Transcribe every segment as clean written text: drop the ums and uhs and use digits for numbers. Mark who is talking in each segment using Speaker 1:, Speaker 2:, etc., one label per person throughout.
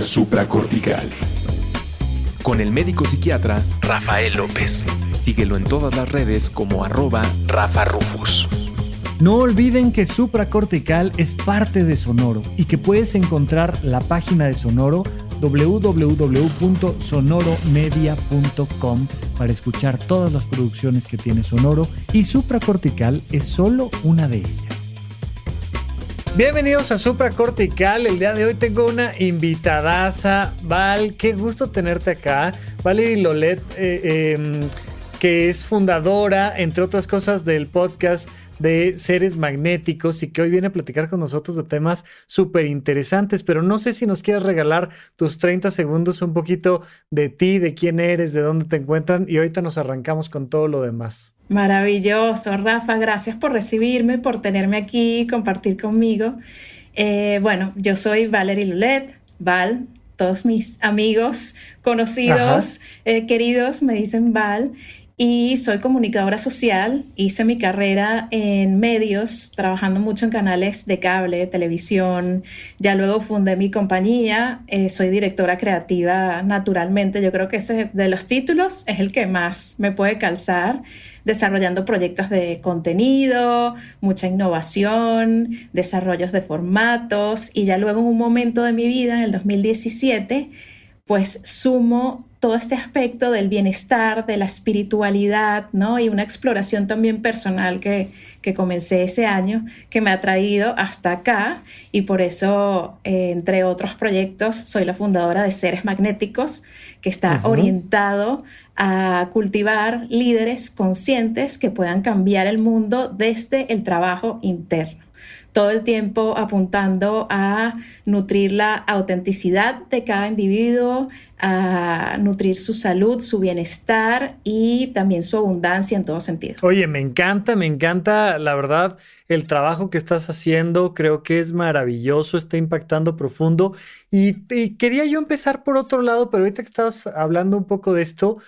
Speaker 1: Supracortical. Con el médico psiquiatra Rafael López. Síguelo en todas las redes como @RafaRufus.
Speaker 2: No olviden que Supracortical es parte de Sonoro y que puedes encontrar la página de Sonoro www.sonoromedia.com para escuchar todas las producciones que tiene Sonoro, y Supracortical es solo una de ellas. Bienvenidos a Supracortical. El día de hoy tengo una invitadaza. Val, qué gusto tenerte acá. Valerie Lolet, que es fundadora, entre otras cosas, del podcast de Seres Magnéticos, y que hoy viene a platicar con nosotros de temas súper interesantes. Pero no sé si nos quieres regalar tus 30 segundos, un poquito de ti, de quién eres, de dónde te encuentran, y ahorita nos arrancamos con todo lo demás.
Speaker 3: Maravilloso, Rafa, gracias por recibirme, por tenerme aquí y compartir conmigo. Bueno, yo soy Valerie Lolet, Val. Todos mis amigos, conocidos, queridos me dicen Val. Y soy comunicadora social. Hice mi carrera en medios, trabajando mucho en canales de cable, televisión. Ya luego fundé mi compañía. Soy directora creativa naturalmente. Yo creo que ese de los títulos es el que más me puede calzar. Desarrollando proyectos de contenido, mucha innovación, desarrollos de formatos. Y ya luego en un momento de mi vida, en el 2017, pues sumo todo este aspecto del bienestar, de la espiritualidad, ¿no? Y una exploración también personal que comencé ese año, que me ha traído hasta acá, y por eso, entre otros proyectos, soy la fundadora de Seres Magnéticos, que está orientado a cultivar líderes conscientes que puedan cambiar el mundo desde el trabajo interno. Todo el tiempo apuntando a nutrir la autenticidad de cada individuo, a nutrir su salud, su bienestar y también su abundancia en todo sentido.
Speaker 2: Oye, me encanta, la verdad, el trabajo que estás haciendo. Creo que es maravilloso, está impactando profundo. Y quería yo empezar por otro lado, pero ahorita que estabas hablando un poco de esto,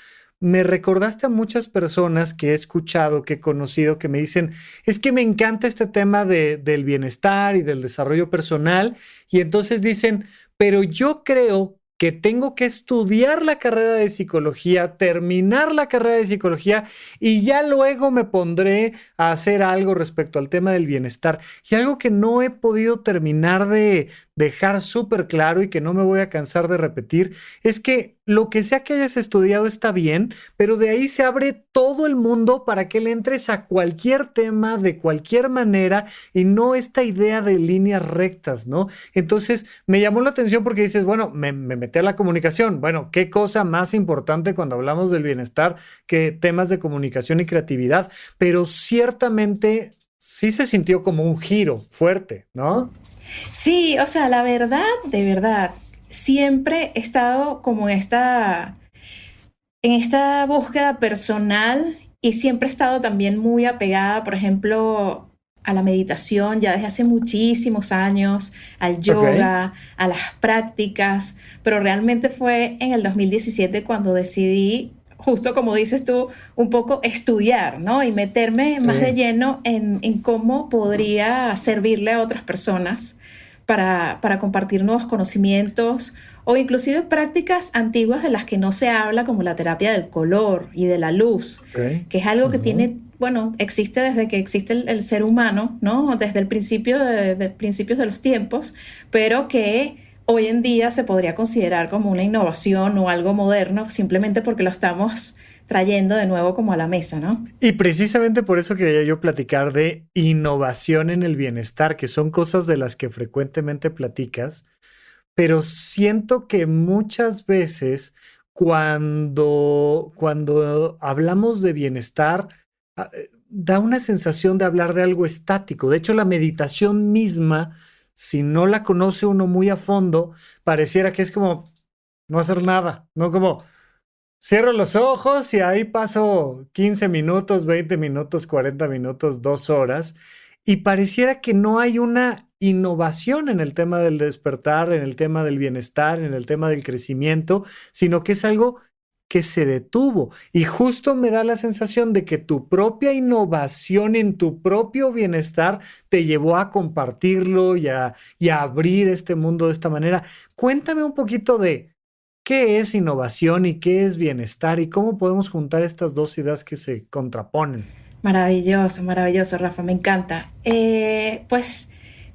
Speaker 2: me recordaste a muchas personas que he escuchado, que he conocido, que me dicen, es que me encanta este tema del bienestar y del desarrollo personal, y entonces dicen, pero yo creo que tengo que estudiar la carrera de psicología, terminar la carrera de psicología, y ya luego me pondré a hacer algo respecto al tema del bienestar. Y algo que no he podido terminar de dejar súper claro y que no me voy a cansar de repetir, es que lo que sea que hayas estudiado está bien, pero de ahí se abre todo el mundo para que le entres a cualquier tema de cualquier manera, y no esta idea de líneas rectas, ¿no? Entonces me llamó la atención porque dices, bueno, me metí a la comunicación. Bueno, ¿qué cosa más importante cuando hablamos del bienestar que temas de comunicación y creatividad? Pero ciertamente sí se sintió como un giro fuerte, ¿no?
Speaker 3: Sí, o sea, la verdad, de verdad, siempre he estado como en esta búsqueda personal, y siempre he estado también muy apegada, por ejemplo, a la meditación ya desde hace muchísimos años, al yoga, a las prácticas, pero realmente fue en el 2017 cuando decidí, justo como dices tú, un poco estudiar, ¿no? Y meterme más de lleno en cómo podría servirle a otras personas para compartir nuevos conocimientos, o inclusive prácticas antiguas de las que no se habla, como la terapia del color y de la luz, que es algo que tiene, bueno, existe desde que existe el ser humano, ¿no? Desde el principio de principios de los tiempos, pero que hoy en día se podría considerar como una innovación o algo moderno, simplemente porque lo estamos trayendo de nuevo como a la mesa, ¿no?
Speaker 2: Y precisamente por eso quería yo platicar de innovación en el bienestar, que son cosas de las que frecuentemente platicas, pero siento que muchas veces cuando hablamos de bienestar, da una sensación de hablar de algo estático. De hecho, la meditación misma, si no la conoce uno muy a fondo, pareciera que es como no hacer nada, ¿no? Como cierro los ojos y ahí paso 15 minutos, 20 minutos, 40 minutos, 2 horas, y pareciera que no hay una innovación en el tema del despertar, en el tema del bienestar, en el tema del crecimiento, sino que es algo que se detuvo. Y justo me da la sensación de que tu propia innovación en tu propio bienestar te llevó a compartirlo y a abrir este mundo de esta manera. Cuéntame un poquito de qué es innovación y qué es bienestar y cómo podemos juntar estas dos ideas que se contraponen.
Speaker 3: Maravilloso, maravilloso, Rafa, me encanta. Pues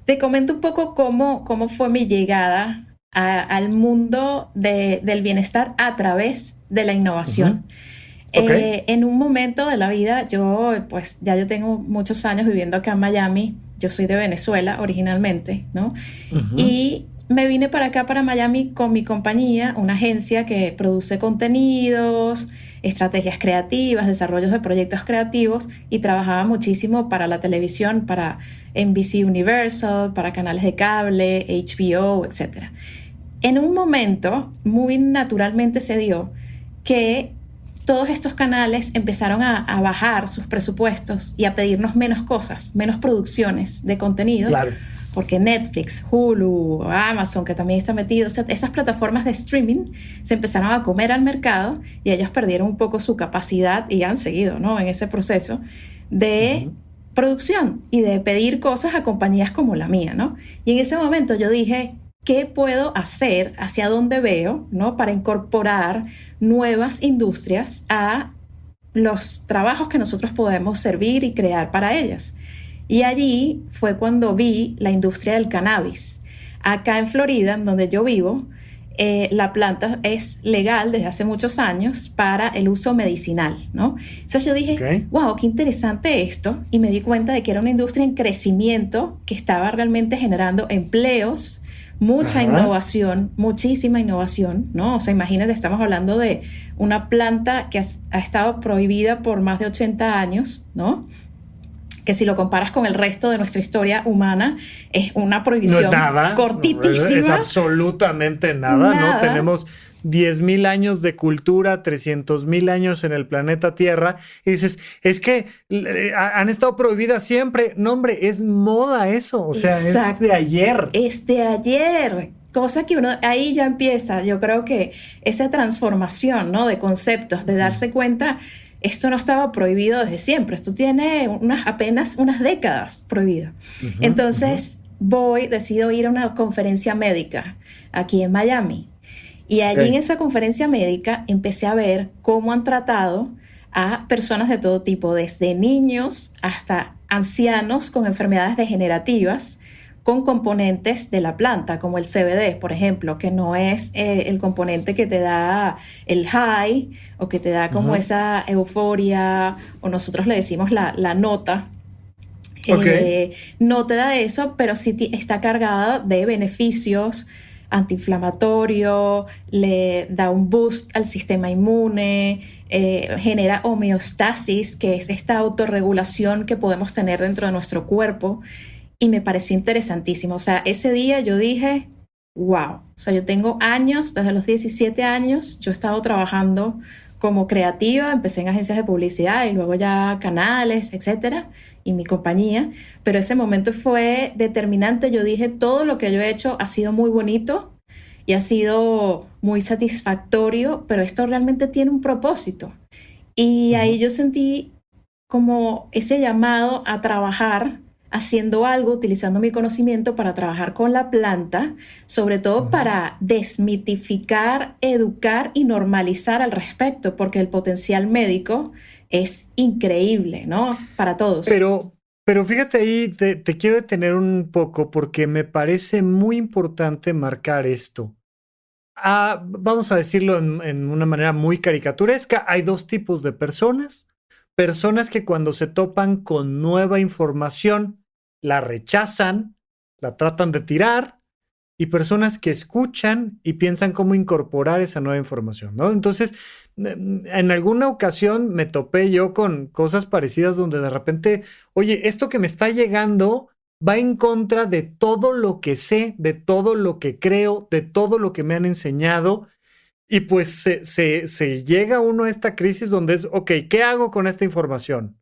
Speaker 3: te comento un poco cómo fue mi llegada al mundo del bienestar a través de la innovación.
Speaker 2: Okay.
Speaker 3: En un momento de la vida, yo tengo muchos años viviendo acá en Miami. Yo soy de Venezuela originalmente, ¿no? Y me vine para acá, para Miami, con mi compañía, una agencia que produce contenidos, estrategias creativas, desarrollos de proyectos creativos, y trabajaba muchísimo para la televisión, para NBC Universal, para canales de cable, HBO, etc. En un momento, muy naturalmente se dio que todos estos canales empezaron a bajar sus presupuestos y a pedirnos menos cosas, menos producciones de contenido.
Speaker 2: Claro.
Speaker 3: Porque Netflix, Hulu, Amazon, que también está metido, o sea, esas plataformas de streaming se empezaron a comer al mercado y ellos perdieron un poco su capacidad y han seguido, ¿no?, en ese proceso de producción y de pedir cosas a compañías como la mía, ¿no? Y en ese momento yo dije, ¿qué puedo hacer? ¿Hacia dónde veo? ¿No? Para incorporar nuevas industrias a los trabajos que nosotros podemos servir y crear para ellas. Y allí fue cuando vi la industria del cannabis. Acá en Florida, en donde yo vivo, la planta es legal desde hace muchos años para el uso medicinal, ¿no? Entonces yo dije, wow, qué interesante esto, y me di cuenta de que era una industria en crecimiento que estaba realmente generando empleos, mucha innovación, muchísima innovación, ¿no? O sea, imagínate, estamos hablando de una planta que ha estado prohibida por más de 80 años, ¿no? Que si lo comparas con el resto de nuestra historia humana, es una prohibición
Speaker 2: no es nada,
Speaker 3: cortitísima.
Speaker 2: No, es absolutamente nada, ¿no? Tenemos 10,000 años de cultura, 300,000 años en el planeta Tierra, y dices, es que han estado prohibidas siempre. No, hombre, es moda eso, o sea,
Speaker 3: exacto,
Speaker 2: es de ayer.
Speaker 3: Es de ayer. Cosa que uno, ahí ya empieza, yo creo que esa transformación, ¿no?, de conceptos, de darse cuenta, esto no estaba prohibido desde siempre, esto tiene apenas unas décadas prohibido. Entonces decido ir a una conferencia médica aquí en Miami. Y allí en esa conferencia médica empecé a ver cómo han tratado a personas de todo tipo, desde niños hasta ancianos con enfermedades degenerativas, con componentes de la planta, como el CBD, por ejemplo, que no es el componente que te da el high o que te da como esa euforia, o nosotros le decimos la nota. No te da eso, pero sí está cargada de beneficios, antiinflamatorio, le da un boost al sistema inmune, genera homeostasis, que es esta autorregulación que podemos tener dentro de nuestro cuerpo. Y me pareció interesantísimo. O sea, ese día yo dije, wow. O sea, yo tengo años, desde los 17 años, yo he estado trabajando como creativa. Empecé en agencias de publicidad y luego ya canales, etcétera, y mi compañía. Pero ese momento fue determinante. Yo dije, todo lo que yo he hecho ha sido muy bonito y ha sido muy satisfactorio, pero esto realmente tiene un propósito. Y ahí yo sentí como ese llamado a trabajar haciendo algo, utilizando mi conocimiento para trabajar con la planta, sobre todo para desmitificar, educar y normalizar al respecto, porque el potencial médico es increíble, ¿no? Para todos.
Speaker 2: Pero fíjate ahí, te quiero detener un poco porque me parece muy importante marcar esto. Vamos a decirlo en una manera muy caricaturesca, hay dos tipos de personas. Personas que cuando se topan con nueva información la rechazan, la tratan de tirar, y personas que escuchan y piensan cómo incorporar esa nueva información, ¿no? Entonces, en alguna ocasión me topé yo con cosas parecidas donde de repente, oye, esto que me está llegando va en contra de todo lo que sé, de todo lo que creo, de todo lo que me han enseñado. Y pues se llega uno a esta crisis donde es, ok, ¿qué hago con esta información?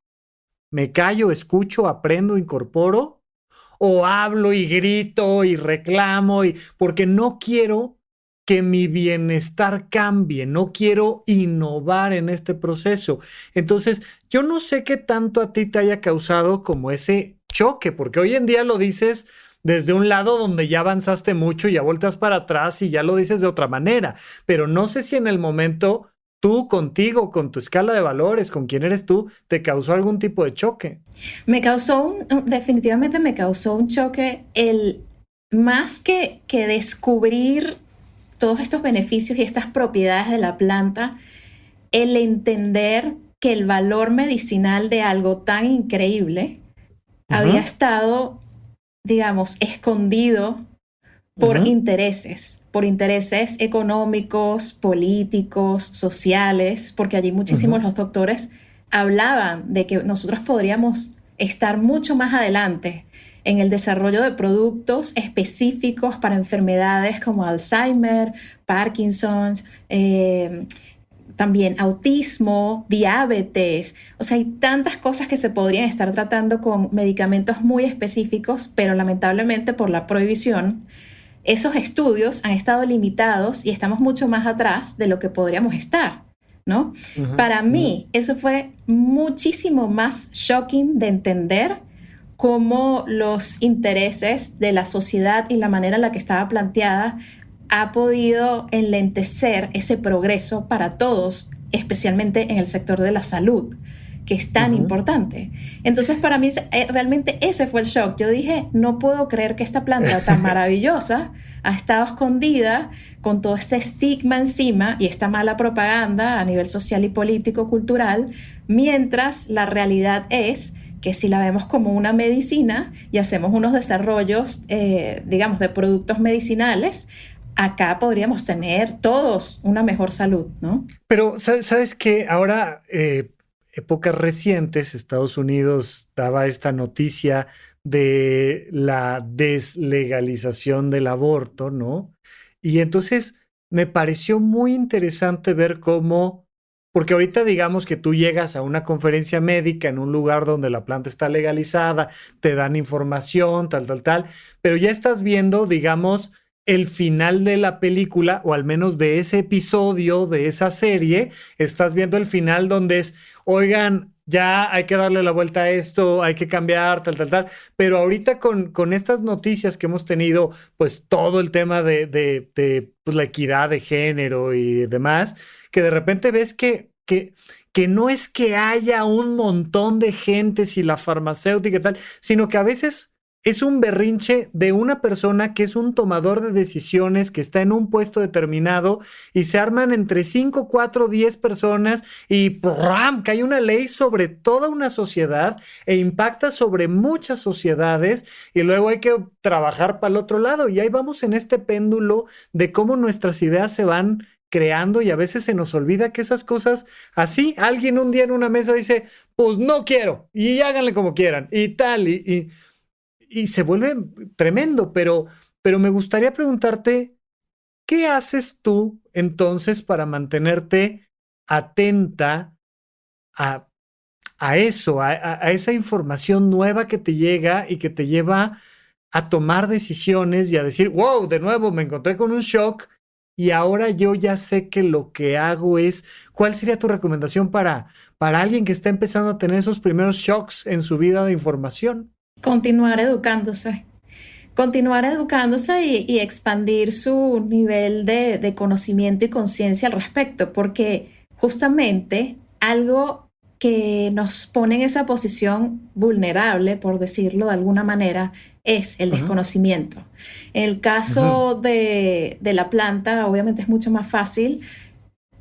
Speaker 2: ¿Me callo, escucho, aprendo, incorporo? ¿O hablo y grito y reclamo? Porque no quiero que mi bienestar cambie, no quiero innovar en este proceso. Entonces, yo no sé qué tanto a ti te haya causado como ese choque, porque hoy en día lo dices desde un lado donde ya avanzaste mucho y ya volteas para atrás y ya lo dices de otra manera, pero no sé si en el momento tú contigo, con tu escala de valores, con quién eres tú, te causó algún tipo de choque.
Speaker 3: Definitivamente me causó un choque más que descubrir todos estos beneficios y estas propiedades de la planta, el entender que el valor medicinal de algo tan increíble había estado, digamos, escondido por intereses económicos, políticos, sociales, porque allí muchísimos los doctores hablaban de que nosotros podríamos estar mucho más adelante en el desarrollo de productos específicos para enfermedades como Alzheimer, Parkinson, también autismo, diabetes. O sea, hay tantas cosas que se podrían estar tratando con medicamentos muy específicos, pero lamentablemente por la prohibición, esos estudios han estado limitados y estamos mucho más atrás de lo que podríamos estar, ¿no? Para mí, eso fue muchísimo más shocking de entender cómo los intereses de la sociedad y la manera en la que estaba planteada ha podido enlentecer ese progreso para todos, especialmente en el sector de la salud, que es tan importante. Entonces, para mí, realmente ese fue el shock. Yo dije, no puedo creer que esta planta tan maravillosa ha estado escondida con todo este estigma encima y esta mala propaganda a nivel social y político, cultural, mientras la realidad es que si la vemos como una medicina y hacemos unos desarrollos, digamos, de productos medicinales, acá podríamos tener todos una mejor salud, ¿no?
Speaker 2: Pero, ¿sabes qué? Ahora, épocas recientes, Estados Unidos daba esta noticia de la deslegalización del aborto, ¿no? Y entonces me pareció muy interesante ver cómo, porque ahorita digamos que tú llegas a una conferencia médica en un lugar donde la planta está legalizada, te dan información, tal, pero ya estás viendo, digamos, el final de la película, o al menos de ese episodio, de esa serie, estás viendo el final donde es, oigan, ya hay que darle la vuelta a esto, hay que cambiar, tal, pero ahorita con estas noticias que hemos tenido, pues todo el tema de pues, la equidad de género y demás, que de repente ves que no es que haya un montón de gente y la farmacéutica y tal, sino que a veces es un berrinche de una persona que es un tomador de decisiones, que está en un puesto determinado y se arman entre 5, 4, 10 personas y ¡pram!, cae una ley sobre toda una sociedad e impacta sobre muchas sociedades y luego hay que trabajar para el otro lado. Y ahí vamos en este péndulo de cómo nuestras ideas se van creando y a veces se nos olvida que esas cosas, así alguien un día en una mesa dice, pues no quiero y háganle como quieran y tal y se vuelve tremendo, pero me gustaría preguntarte, ¿qué haces tú entonces para mantenerte atenta a eso, a esa información nueva que te llega y que te lleva a tomar decisiones y a decir, wow, de nuevo me encontré con un shock y ahora yo ya sé que lo que hago es, ¿cuál sería tu recomendación para alguien que está empezando a tener esos primeros shocks en su vida de información?
Speaker 3: Continuar educándose y expandir su nivel de conocimiento y conciencia al respecto, porque justamente algo que nos pone en esa posición vulnerable, por decirlo de alguna manera, es el desconocimiento. En el caso de la planta, obviamente es mucho más fácil.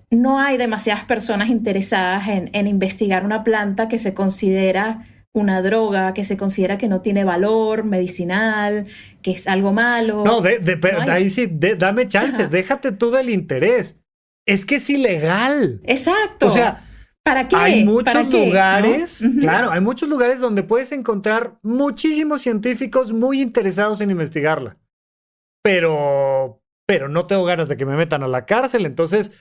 Speaker 3: No hay demasiadas personas interesadas en investigar una planta que se considera una droga, que se considera que no tiene valor medicinal, que es algo malo.
Speaker 2: No, ahí sí, dame chance, déjate tú del interés. Es que es ilegal.
Speaker 3: Exacto.
Speaker 2: O sea,
Speaker 3: ¿para qué?
Speaker 2: Hay muchos lugares,
Speaker 3: ¿no?
Speaker 2: Claro, hay muchos lugares donde puedes encontrar muchísimos científicos muy interesados en investigarla. Pero no tengo ganas de que me metan a la cárcel, entonces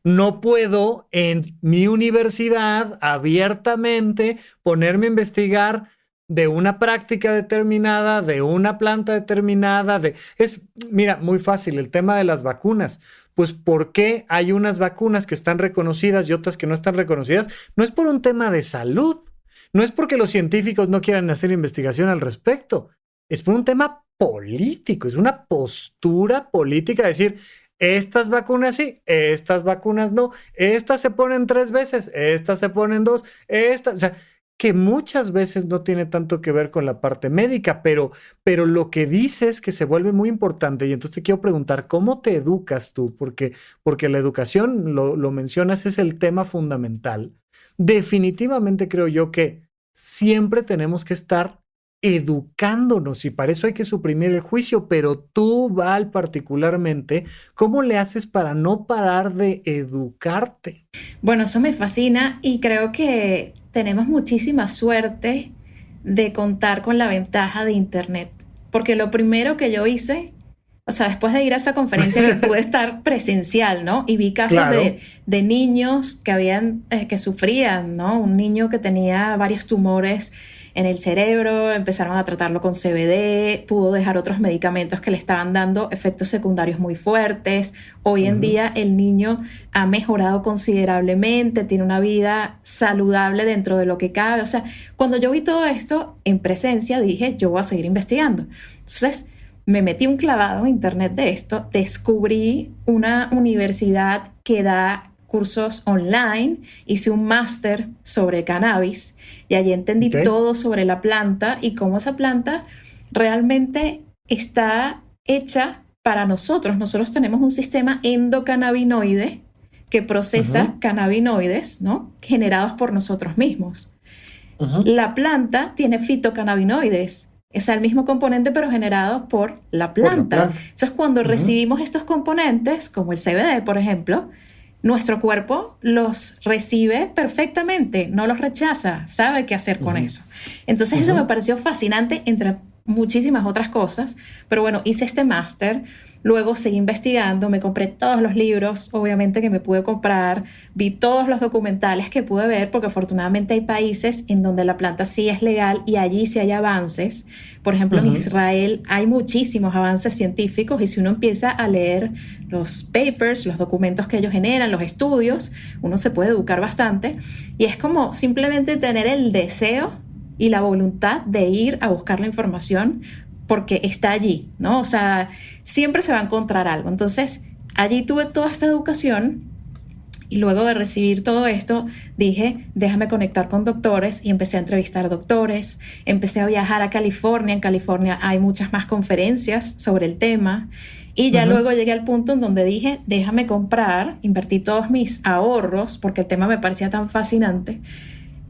Speaker 2: no puedo en mi universidad abiertamente ponerme a investigar de una práctica determinada, de una planta determinada, mira, muy fácil, el tema de las vacunas. Pues, ¿por qué hay unas vacunas que están reconocidas y otras que no están reconocidas? No es por un tema de salud, no es porque los científicos no quieran hacer investigación al respecto, es por un tema político, es una postura política, decir, estas vacunas sí, estas vacunas no, estas se ponen 3 veces, estas se ponen 2, o sea, que muchas veces no tiene tanto que ver con la parte médica, pero lo que dices que se vuelve muy importante, y entonces te quiero preguntar, ¿cómo te educas tú? Porque la educación, lo mencionas, es el tema fundamental. Definitivamente creo yo que siempre tenemos que estar educándonos y para eso hay que suprimir el juicio, pero tú, Val, particularmente, ¿cómo le haces para no parar de educarte?
Speaker 3: Bueno, eso me fascina y creo que tenemos muchísima suerte de contar con la ventaja de Internet, porque lo primero que yo hice, o sea, después de ir a esa conferencia que pude estar presencial, ¿no? Y vi casos
Speaker 2: Claro.
Speaker 3: de niños que sufrían, ¿no? Un niño que tenía varios tumores en el cerebro, empezaron a tratarlo con CBD, pudo dejar otros medicamentos que le estaban dando efectos secundarios muy fuertes. Hoy en día el niño ha mejorado considerablemente, tiene una vida saludable dentro de lo que cabe. O sea, cuando yo vi todo esto en presencia, dije, yo voy a seguir investigando. Entonces, me metí un clavado en internet de esto, descubrí una universidad que da cursos online, hice un máster sobre cannabis y allí entendí todo sobre la planta y cómo esa planta realmente está hecha para nosotros. Nosotros tenemos un sistema endocannabinoide que procesa cannabinoides, ¿no? Generados por nosotros mismos. La planta tiene fitocannabinoides, es el mismo componente pero generado por la planta. Entonces, cuando recibimos estos componentes, como el CBD, por ejemplo, nuestro cuerpo los recibe perfectamente, no los rechaza, sabe qué hacer con eso. Entonces eso me pareció fascinante entre muchísimas otras cosas, pero bueno, hice este máster, luego seguí investigando, me compré todos los libros, obviamente que me pude comprar, vi todos los documentales que pude ver, porque afortunadamente hay países en donde la planta sí es legal y allí sí hay avances. Por ejemplo, en Israel hay muchísimos avances científicos y si uno empieza a leer los papers, los documentos que ellos generan, los estudios, uno se puede educar bastante y es como simplemente tener el deseo y la voluntad de ir a buscar la información porque está allí, ¿no? O sea, siempre se va a encontrar algo. Entonces, allí tuve toda esta educación y luego de recibir todo esto, dije, déjame conectar con doctores y empecé a entrevistar doctores, empecé a viajar a California. En California hay muchas más conferencias sobre el tema y ya luego llegué al punto en donde dije, déjame comprar, invertí todos mis ahorros porque el tema me parecía tan fascinante,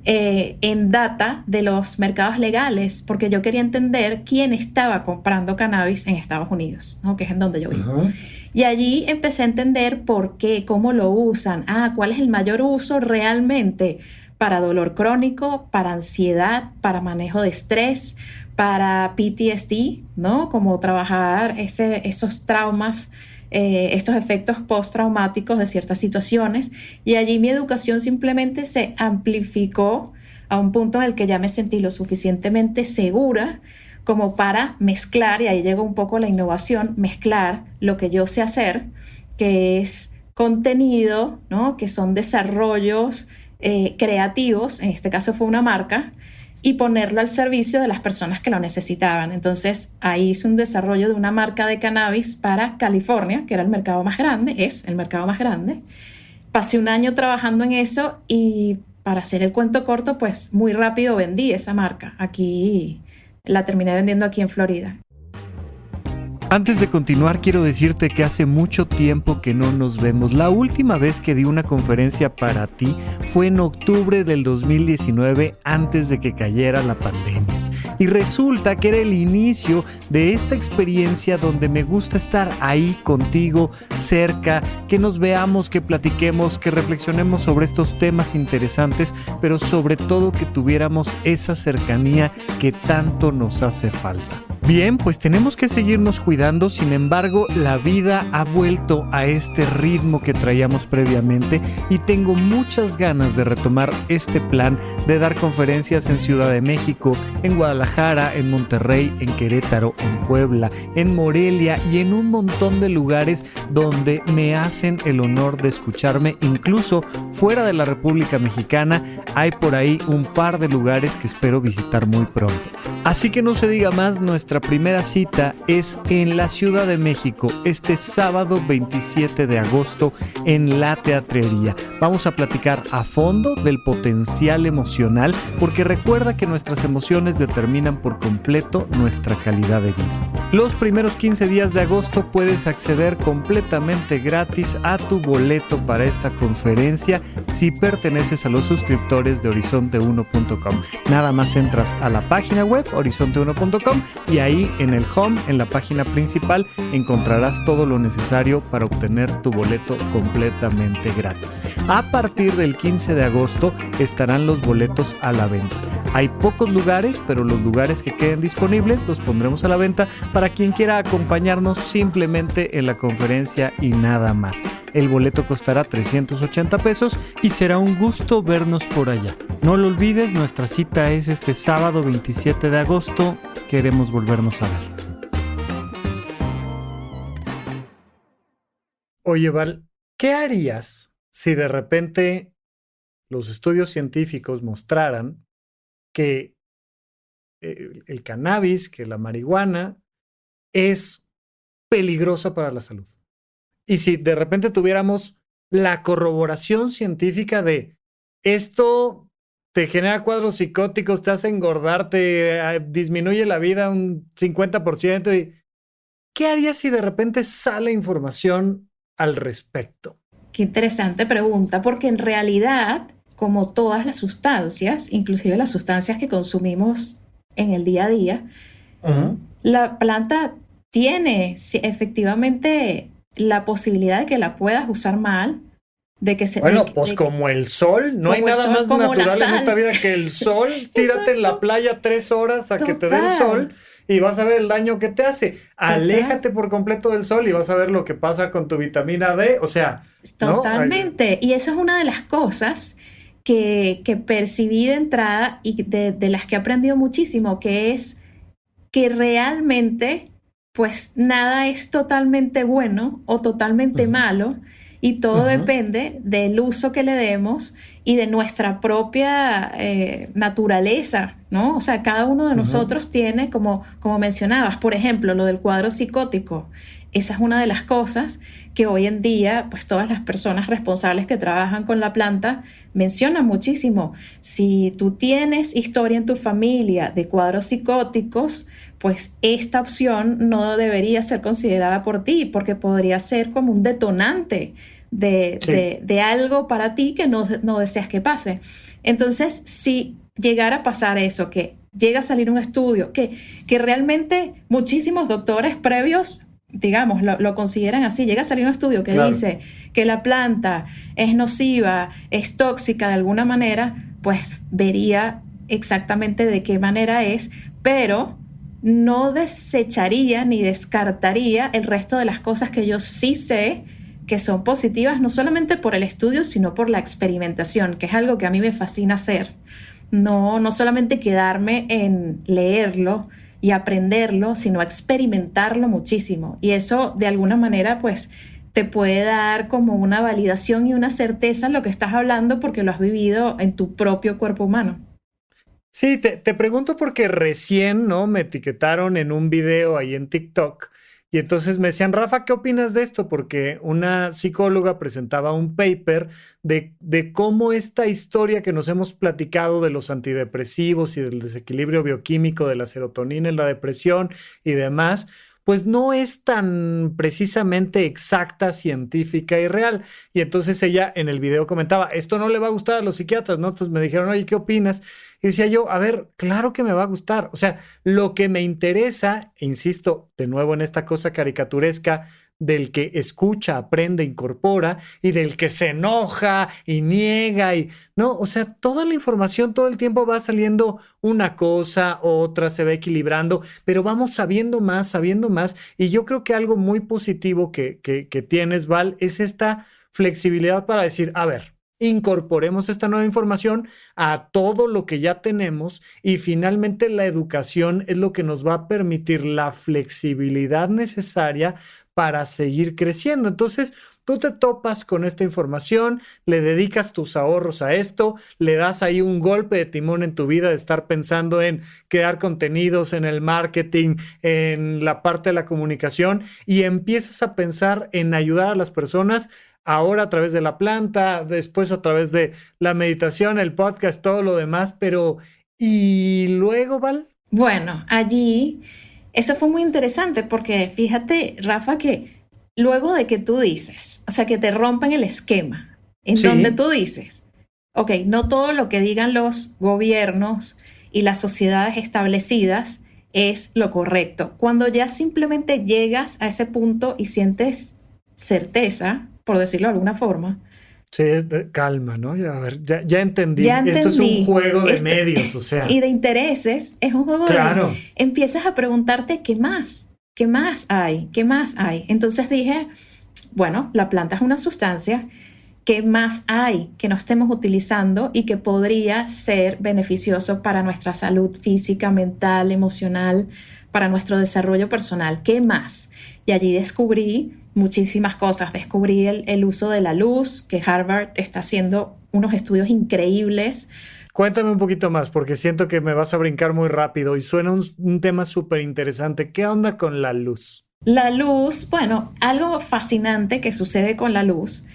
Speaker 3: en data de los mercados legales, porque yo quería entender quién estaba comprando cannabis en Estados Unidos, ¿no? Que es en donde yo vivo. Y allí empecé a entender por qué, cómo lo usan, cuál es el mayor uso realmente para dolor crónico, para ansiedad, para manejo de estrés, para PTSD, ¿no? Como trabajar esos traumas, estos efectos postraumáticos de ciertas situaciones y allí mi educación simplemente se amplificó a un punto en el que ya me sentí lo suficientemente segura como para mezclar, y ahí llegó un poco la innovación, mezclar lo que yo sé hacer, que es contenido, ¿no? Que son desarrollos creativos, en este caso fue una marca, y ponerlo al servicio de las personas que lo necesitaban. Entonces, ahí hice un desarrollo de una marca de cannabis para California, que era el mercado más grande, es el mercado más grande. Pasé un año trabajando en eso y para hacer el cuento corto, pues muy rápido vendí esa marca. Aquí la terminé vendiendo aquí en Florida.
Speaker 4: Antes de continuar, quiero decirte que hace mucho tiempo que no nos vemos. La última vez que di una conferencia para ti fue en octubre del 2019, antes de que cayera la pandemia. Y resulta que era el inicio de esta experiencia donde me gusta estar ahí contigo, cerca, que nos veamos, que platiquemos, que reflexionemos sobre estos temas interesantes, pero sobre todo que tuviéramos esa cercanía que tanto nos hace falta. Bien, pues tenemos que seguirnos cuidando, sin embargo, la vida ha vuelto a este ritmo que traíamos previamente y tengo muchas ganas de retomar este plan de dar conferencias en Ciudad de México, en Guadalajara, en Monterrey, en Querétaro, en Puebla, en Morelia y en un montón de lugares donde me hacen el honor de escucharme, incluso fuera de la República Mexicana. Hay por ahí un par de lugares que espero visitar muy pronto. Así que no se diga más, nuestra primera cita es en la Ciudad de México, este sábado 27 de agosto en La Teatrería. Vamos a platicar a fondo del potencial emocional, porque recuerda que nuestras emociones determinan por completo nuestra calidad de vida. Los primeros 15 días de agosto puedes acceder completamente gratis a tu boleto para esta conferencia si perteneces a los suscriptores de horizonte1.com. Nada más entras a la página web horizonte1.com y ahí en el home, en la página principal, encontrarás todo lo necesario para obtener tu boleto completamente gratis. A partir del 15 de agosto estarán los boletos a la venta. Hay pocos lugares, pero los lugares que queden disponibles los pondremos a la venta para quien quiera acompañarnos simplemente en la conferencia y nada más. El boleto costará 380 pesos y será un gusto vernos por allá. No lo olvides, nuestra cita es este sábado 27 de agosto. Queremos volvernos a ver.
Speaker 2: Oye, Val, ¿qué harías si de repente los estudios científicos mostraran que el cannabis, que la marihuana es peligrosa para la salud? Y si de repente tuviéramos la corroboración científica de esto te genera cuadros psicóticos, te hace engordar, te disminuye la vida un 50%. ¿Qué harías si de repente sale información al respecto?
Speaker 3: Qué interesante pregunta, porque en realidad, como todas las sustancias, inclusive las sustancias que consumimos en el día a día, la planta tiene efectivamente la posibilidad de que la puedas usar mal, de que se...
Speaker 2: Bueno, pues como el sol, no hay nada más natural en esta vida que el sol. Tírate en la playa 3 horas a que te dé el sol y vas a ver el daño que te hace. Aléjate por completo del sol y vas a ver lo que pasa con tu vitamina D, o sea...
Speaker 3: Totalmente, ¿no? Y eso es una de las cosas que percibí de entrada y de las que he aprendido muchísimo, que es que realmente, pues nada es totalmente bueno o totalmente malo, y todo depende del uso que le demos y de nuestra propia naturaleza, ¿no? O sea, cada uno de nosotros tiene, como mencionabas, por ejemplo, lo del cuadro psicótico. Esa es una de las cosas que hoy en día, pues todas las personas responsables que trabajan con la planta mencionan muchísimo. Si tú tienes historia en tu familia de cuadros psicóticos, pues esta opción no debería ser considerada por ti, porque podría ser como un detonante de algo para ti que no deseas que pase. Entonces, si llegara a pasar eso, que llega a salir un estudio, que realmente muchísimos doctores previos, digamos, lo consideran así, llega a salir un estudio que dice que la planta es nociva, es tóxica de alguna manera, pues vería exactamente de qué manera es, pero no desecharía ni descartaría el resto de las cosas que yo sí sé que son positivas, no solamente por el estudio, sino por la experimentación, que es algo que a mí me fascina hacer. No solamente quedarme en leerlo y aprenderlo, sino experimentarlo muchísimo. Y eso, de alguna manera, pues, te puede dar como una validación y una certeza en lo que estás hablando porque lo has vivido en tu propio cuerpo humano.
Speaker 2: Sí, te pregunto porque recién, ¿no? Me etiquetaron en un video ahí en TikTok y entonces me decían, Rafa, ¿qué opinas de esto? Porque una psicóloga presentaba un paper de cómo esta historia que nos hemos platicado de los antidepresivos y del desequilibrio bioquímico de la serotonina en la depresión y demás, pues no es tan precisamente exacta, científica y real. Y entonces ella en el video comentaba, esto no le va a gustar a los psiquiatras, ¿no? Entonces me dijeron, oye, ¿qué opinas? Y decía yo, a ver, claro que me va a gustar. O sea, lo que me interesa, e insisto de nuevo en esta cosa caricaturesca del que escucha, aprende, incorpora y del que se enoja y niega y no, o sea, toda la información todo el tiempo va saliendo una cosa, otra, se va equilibrando, pero vamos sabiendo más y yo creo que algo muy positivo que tienes, Val, es esta flexibilidad para decir, a ver, incorporemos esta nueva información a todo lo que ya tenemos y finalmente la educación es lo que nos va a permitir la flexibilidad necesaria para seguir creciendo. Entonces, tú te topas con esta información, le dedicas tus ahorros a esto, le das ahí un golpe de timón en tu vida de estar pensando en crear contenidos, en el marketing, en la parte de la comunicación y empiezas a pensar en ayudar a las personas ahora a través de la planta, después a través de la meditación, el podcast, todo lo demás, pero ¿y luego, Val?
Speaker 3: Bueno, allí eso fue muy interesante porque fíjate, Rafa, que luego de que tú dices, o sea, que te rompan el esquema, en
Speaker 2: Sí.
Speaker 3: donde tú dices, ok, no todo lo que digan los gobiernos y las sociedades establecidas es lo correcto. Cuando ya simplemente llegas a ese punto y sientes certeza, por decirlo de alguna forma.
Speaker 2: Sí, calma, ¿no? A ver, ya entendí.
Speaker 3: Ya
Speaker 2: Esto es un
Speaker 3: entendí.
Speaker 2: juego de medios, o sea.
Speaker 3: Y de intereses, es un juego
Speaker 2: Claro.
Speaker 3: de... Empiezas a preguntarte qué más hay, qué más hay. Entonces dije, bueno, la planta es una sustancia, ¿qué más hay que no estemos utilizando y que podría ser beneficioso para nuestra salud física, mental, emocional, para nuestro desarrollo personal? ¿Qué más? Y allí descubrí muchísimas cosas. Descubrí el uso de la luz, que Harvard está haciendo unos estudios increíbles.
Speaker 2: Cuéntame un poquito más, porque siento que me vas a brincar muy rápido y suena un tema súper interesante. ¿Qué onda con la luz?
Speaker 3: La luz, bueno, algo fascinante que sucede con la luz.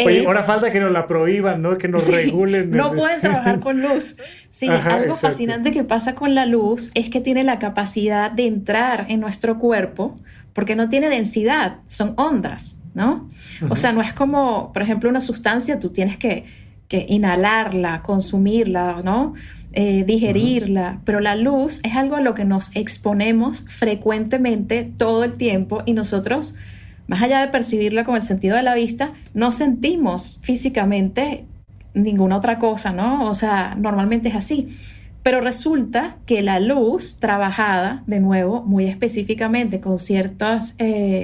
Speaker 2: Oye, ahora falta que nos la prohíban, ¿no? Que nos regulen.
Speaker 3: No pueden trabajar con luz. Sí,
Speaker 2: Ajá,
Speaker 3: algo
Speaker 2: exacto.
Speaker 3: fascinante que pasa con la luz es que tiene la capacidad de entrar en nuestro cuerpo porque no tiene densidad, son ondas, ¿no? O sea, no es como, por ejemplo, una sustancia, tú tienes que inhalarla, consumirla, ¿no? Digerirla, pero la luz es algo a lo que nos exponemos frecuentemente todo el tiempo y nosotros, más allá de percibirla con el sentido de la vista, no sentimos físicamente ninguna otra cosa, ¿no? O sea, normalmente es así. Pero resulta que la luz trabajada, de nuevo, muy específicamente con ciertas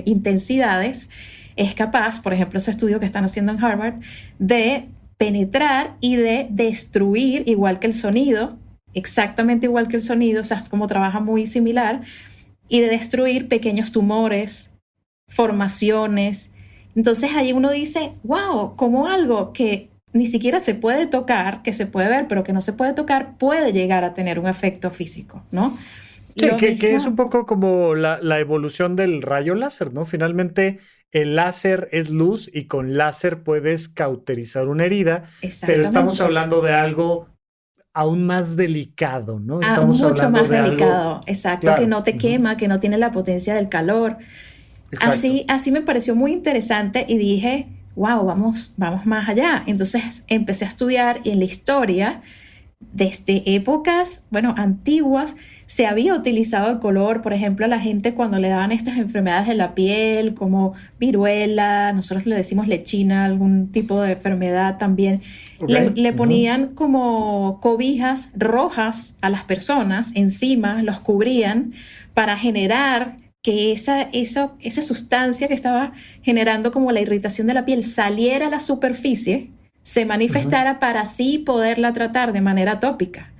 Speaker 3: intensidades, es capaz, por ejemplo, ese estudio que están haciendo en Harvard, de penetrar y de destruir, igual que el sonido, exactamente igual que el sonido, o sea, como trabaja muy similar, y de destruir pequeños tumores, formaciones. Entonces ahí uno dice, wow, como algo que ni siquiera se puede tocar, que se puede ver, pero que no se puede tocar, puede llegar a tener un efecto físico, ¿no?
Speaker 2: Que es un poco como la evolución del rayo láser, ¿no? Finalmente, el láser es luz y con láser puedes cauterizar una herida, pero estamos hablando de algo aún más delicado, ¿no? Estamos
Speaker 3: mucho
Speaker 2: hablando
Speaker 3: más
Speaker 2: de
Speaker 3: delicado,
Speaker 2: algo,
Speaker 3: exacto,
Speaker 2: claro,
Speaker 3: que no te quema, que no tiene la potencia del calor. Así me pareció muy interesante y dije, wow, vamos más allá. Entonces empecé a estudiar y en la historia, desde épocas, bueno, antiguas, se había utilizado el color, por ejemplo, a la gente cuando le daban estas enfermedades de la piel, como viruela, nosotros le decimos lechina, algún tipo de enfermedad también, le ponían como cobijas rojas a las personas encima, los cubrían para generar que esa sustancia que estaba generando como la irritación de la piel saliera a la superficie, se manifestara para así poderla tratar de manera tópica.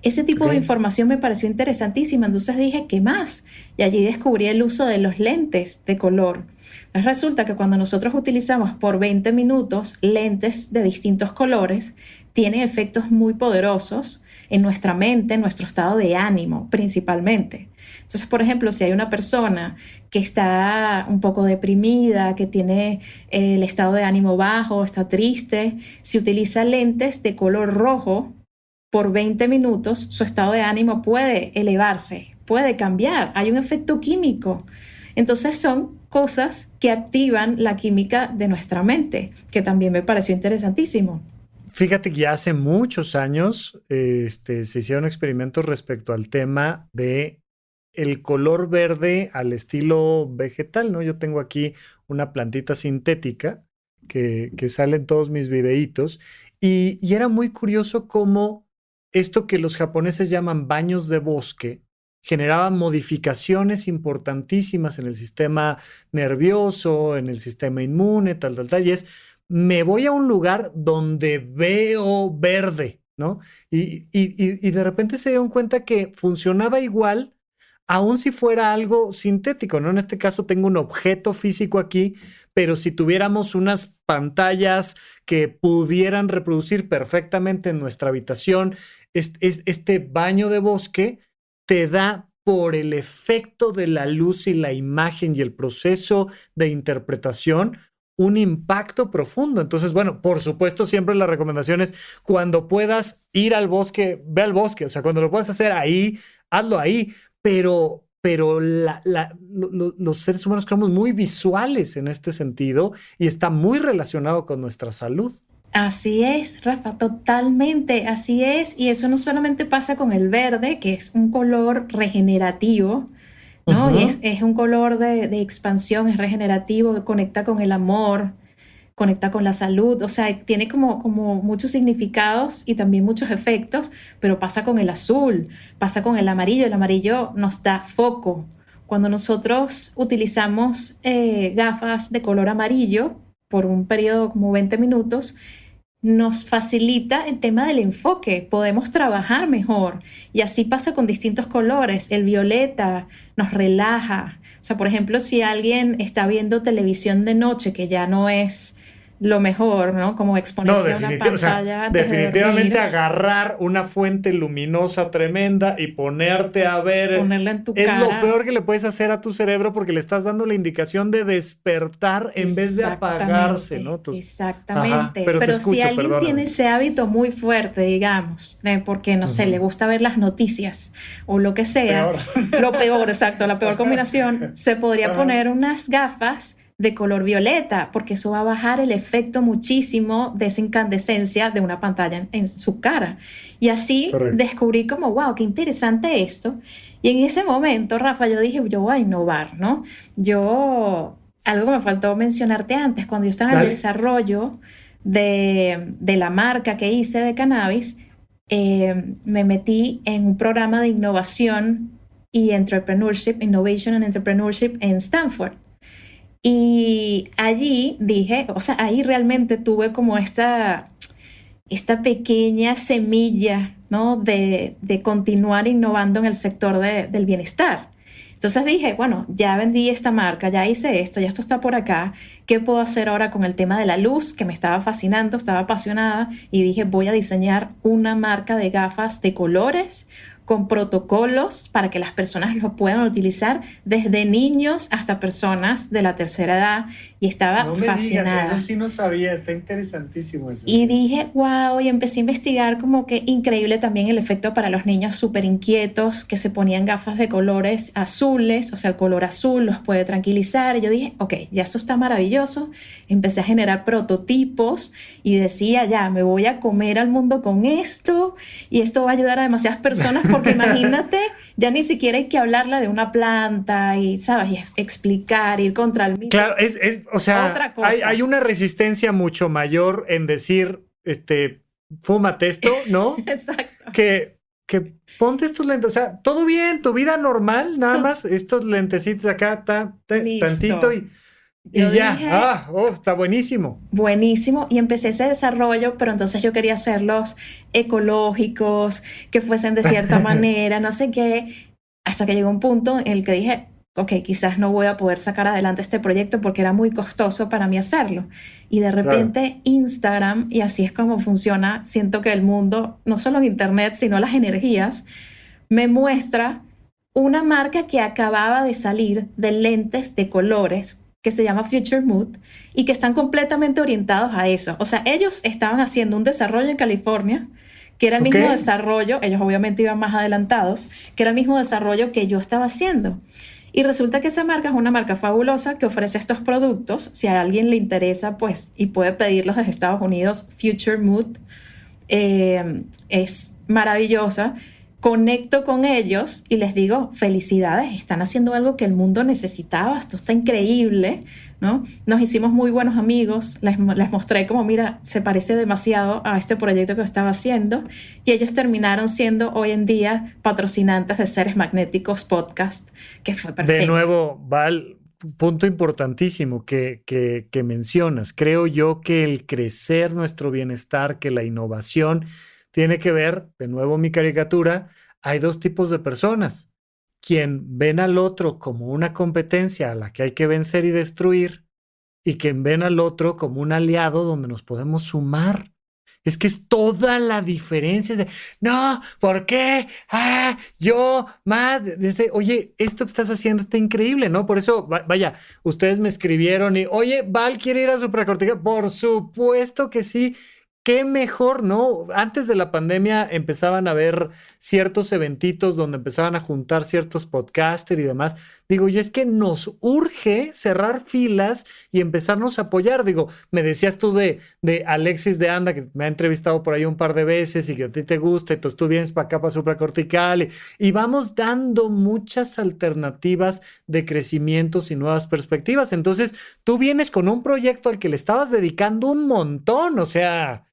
Speaker 3: Ese tipo de información me pareció interesantísima, entonces dije, ¿qué más? Y allí descubrí el uso de los lentes de color. Pues resulta que cuando nosotros utilizamos por 20 minutos lentes de distintos colores, tiene efectos muy poderosos en nuestra mente, en nuestro estado de ánimo, principalmente. Entonces, por ejemplo, si hay una persona que está un poco deprimida, que tiene el estado de ánimo bajo, está triste, si utiliza lentes de color rojo, por 20 minutos su estado de ánimo puede elevarse, puede cambiar, hay un efecto químico. Entonces son cosas que activan la química de nuestra mente, que también me pareció interesantísimo.
Speaker 2: Fíjate que ya hace muchos años se hicieron experimentos respecto al tema de el color verde al estilo vegetal, ¿no? Yo tengo aquí una plantita sintética que sale en todos mis videitos y era muy curioso cómo esto que los japoneses llaman baños de bosque generaba modificaciones importantísimas en el sistema nervioso, en el sistema inmune, tal, y es, me voy a un lugar donde veo verde, ¿no? Y de repente se dieron cuenta que funcionaba igual, aun si fuera algo sintético, ¿no? En este caso tengo un objeto físico aquí, pero si tuviéramos unas pantallas que pudieran reproducir perfectamente en nuestra habitación, este baño de bosque te da por el efecto de la luz y la imagen y el proceso de interpretación un impacto profundo. Entonces, bueno, por supuesto, siempre la recomendación es cuando puedas ir al bosque, ve al bosque. O sea, cuando lo puedas hacer ahí, hazlo ahí. Pero los seres humanos somos muy visuales en este sentido y está muy relacionado con nuestra salud.
Speaker 3: Así es, Rafa, totalmente, así es. Y eso no solamente pasa con el verde, que es un color regenerativo, ¿no? Y es un color de expansión, es regenerativo, conecta con el amor, conecta con la salud, o sea, tiene como muchos significados y también muchos efectos, pero pasa con el azul, pasa con el amarillo nos da foco. Cuando nosotros utilizamos gafas de color amarillo por un periodo como 20 minutos, nos facilita el tema del enfoque, podemos trabajar mejor y así pasa con distintos colores. El violeta nos relaja, o sea, por ejemplo, si alguien está viendo televisión de noche, que ya no es lo mejor, ¿no? Como exponerse a una pantalla.
Speaker 2: O sea,
Speaker 3: antes
Speaker 2: definitivamente
Speaker 3: de dormir,
Speaker 2: agarrar una fuente luminosa tremenda y ponerte a ver.
Speaker 3: ponerla en tu
Speaker 2: es
Speaker 3: cara.
Speaker 2: lo peor que le puedes hacer a tu cerebro porque le estás dando la indicación de despertar en vez de apagarse, ¿no? Entonces,
Speaker 3: Exactamente.
Speaker 2: pero te
Speaker 3: si
Speaker 2: escucho,
Speaker 3: alguien
Speaker 2: perdóname.
Speaker 3: tiene ese hábito muy fuerte, digamos, porque no sé, le gusta ver las noticias o lo que sea, lo peor, exacto, la peor combinación, se podría poner unas gafas de color violeta, porque eso va a bajar el efecto muchísimo de esa incandescencia de una pantalla en su cara. Y así descubrí como, wow, qué interesante esto. Y en ese momento, Rafa, yo dije, yo voy a innovar, ¿no? Algo que me faltó mencionarte antes, cuando yo estaba en el desarrollo de la marca que hice de cannabis, me metí en un programa de innovación y entrepreneurship, Innovation and Entrepreneurship en Stanford. Y allí dije, o sea, ahí realmente tuve como esta pequeña semilla, ¿no? de continuar innovando en el sector del bienestar. Entonces dije, bueno, ya vendí esta marca, ya hice esto, ya esto está por acá. ¿Qué puedo hacer ahora con el tema de la luz? Que me estaba fascinando, estaba apasionada. Y dije, voy a diseñar una marca de gafas de colores con protocolos para que las personas lo puedan utilizar desde niños hasta personas de la tercera edad. Y estaba fascinada.
Speaker 2: Digas, eso sí no sabía, está interesantísimo eso.
Speaker 3: Y dije, wow, y empecé a investigar como que increíble también el efecto para los niños súper inquietos que se ponían gafas de colores azules, o sea, el color azul los puede tranquilizar. Y yo dije, ok, ya esto está maravilloso. Empecé a generar prototipos y decía, ya, me voy a comer al mundo con esto y esto va a ayudar a demasiadas personas porque imagínate, ya ni siquiera hay que hablarle de una planta y, ¿sabes? Y explicar, ir contra el mito.
Speaker 2: Claro, o sea,
Speaker 3: otra cosa.
Speaker 2: Hay una resistencia mucho mayor en decir, fúmate esto, ¿no?
Speaker 3: Exacto.
Speaker 2: Que ponte estos lentes, o sea, todo bien, tu vida normal, nada más estos lentecitos acá, tantito y ya, dije, está buenísimo.
Speaker 3: Buenísimo, y empecé ese desarrollo, pero entonces yo quería hacerlos ecológicos, que fuesen de cierta manera, no sé qué, hasta que llegó un punto en el que dije, ok, quizás no voy a poder sacar adelante este proyecto porque era muy costoso para mí hacerlo. Y de repente Instagram, y así es como funciona, siento que el mundo, no solo en internet, sino las energías, me muestra una marca que acababa de salir de lentes de colores que se llama Future Mood y que están completamente orientados a eso. O sea, ellos estaban haciendo un desarrollo en California que era el mismo desarrollo, ellos obviamente iban más adelantados, que era el mismo desarrollo que yo estaba haciendo. Y resulta que esa marca es una marca fabulosa que ofrece estos productos. Si a alguien le interesa, pues, y puede pedirlos desde Estados Unidos, Future Mood es maravillosa. conecto con ellos y les digo, felicidades, están haciendo algo que el mundo necesitaba, esto está increíble, ¿no? Nos hicimos muy buenos amigos, les mostré como, mira, se parece demasiado a este proyecto que estaba haciendo, y ellos terminaron siendo hoy en día patrocinantes de Seres Magnéticos Podcast, que fue perfecto.
Speaker 2: De nuevo, Val, punto importantísimo que mencionas. Creo yo que el crecer nuestro bienestar, que la innovación tiene que ver, de nuevo mi caricatura, hay dos tipos de personas. Quien ven al otro como una competencia a la que hay que vencer y destruir, y quien ven al otro como un aliado donde nos podemos sumar. Es que es toda la diferencia. Es de, no, ¿por qué? Yo más. Oye, esto que estás haciendo está increíble, ¿no? Por eso, vaya, ustedes me escribieron y, oye, Val quiere ir a Supracortical. Por supuesto que sí. Qué mejor, ¿no? Antes de la pandemia empezaban a haber ciertos eventitos donde empezaban a juntar ciertos podcasters y demás. Digo, y es que nos urge cerrar filas y empezarnos a apoyar. Digo, me decías tú de Alexis de Anda, que me ha entrevistado por ahí un par de veces y que a ti te gusta, entonces tú vienes para acá, para Supracortical, y vamos dando muchas alternativas de crecimientos y nuevas perspectivas. Entonces, tú vienes con un proyecto al que le estabas dedicando un montón, o sea...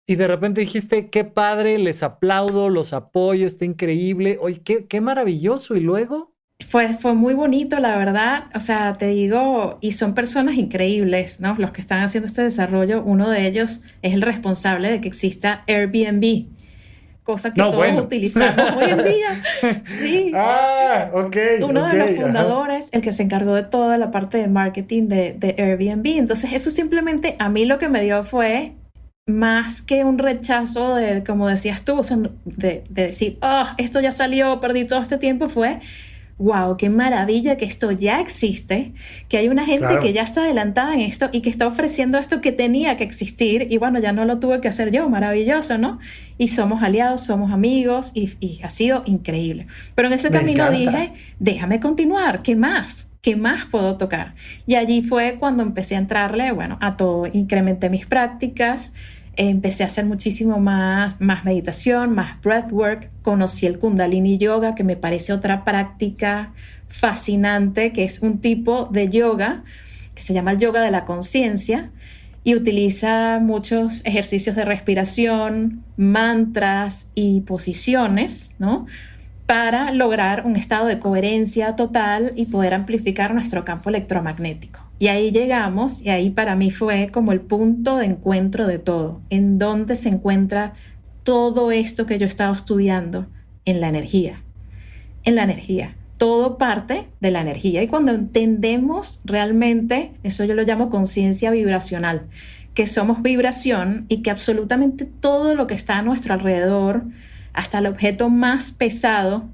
Speaker 2: Y de repente dijiste, qué padre, les aplaudo, los apoyo, está increíble. Oye, qué maravilloso. ¿Y luego?
Speaker 3: Fue muy bonito, la verdad. O sea, te digo, y son personas increíbles, ¿no? Los que están haciendo este desarrollo, uno de ellos es el responsable de que exista Airbnb, cosa que todos utilizamos hoy en día. Sí.
Speaker 2: Ok.
Speaker 3: Uno de los fundadores, el que se encargó de toda la parte de marketing de Airbnb. Entonces, eso simplemente a mí lo que me dio fue... más que un rechazo de, como decías tú, o sea, de decir, esto ya salió, perdí todo este tiempo, fue, wow, qué maravilla que esto ya existe, que hay una gente que ya está adelantada en esto y que está ofreciendo esto que tenía que existir, y bueno, ya no lo tuve que hacer yo, maravilloso, ¿no? Y somos aliados, somos amigos, y ha sido increíble. Pero en ese camino dije, déjame continuar, ¿qué más? ¿Qué más puedo tocar? Y allí fue cuando empecé a entrarle, bueno, a todo. Incrementé mis prácticas, empecé a hacer muchísimo más meditación, más breathwork. Conocí el Kundalini Yoga, que me parece otra práctica fascinante, que es un tipo de yoga que se llama el yoga de la conciencia y utiliza muchos ejercicios de respiración, mantras y posiciones, ¿no?, para lograr un estado de coherencia total y poder amplificar nuestro campo electromagnético. Y ahí llegamos, y ahí para mí fue como el punto de encuentro de todo, en donde se encuentra todo esto que yo estaba estudiando, en la energía. En la energía. Todo parte de la energía. Y cuando entendemos realmente, eso yo lo llamo conciencia vibracional, que somos vibración y que absolutamente todo lo que está a nuestro alrededor, hasta el objeto más pesado,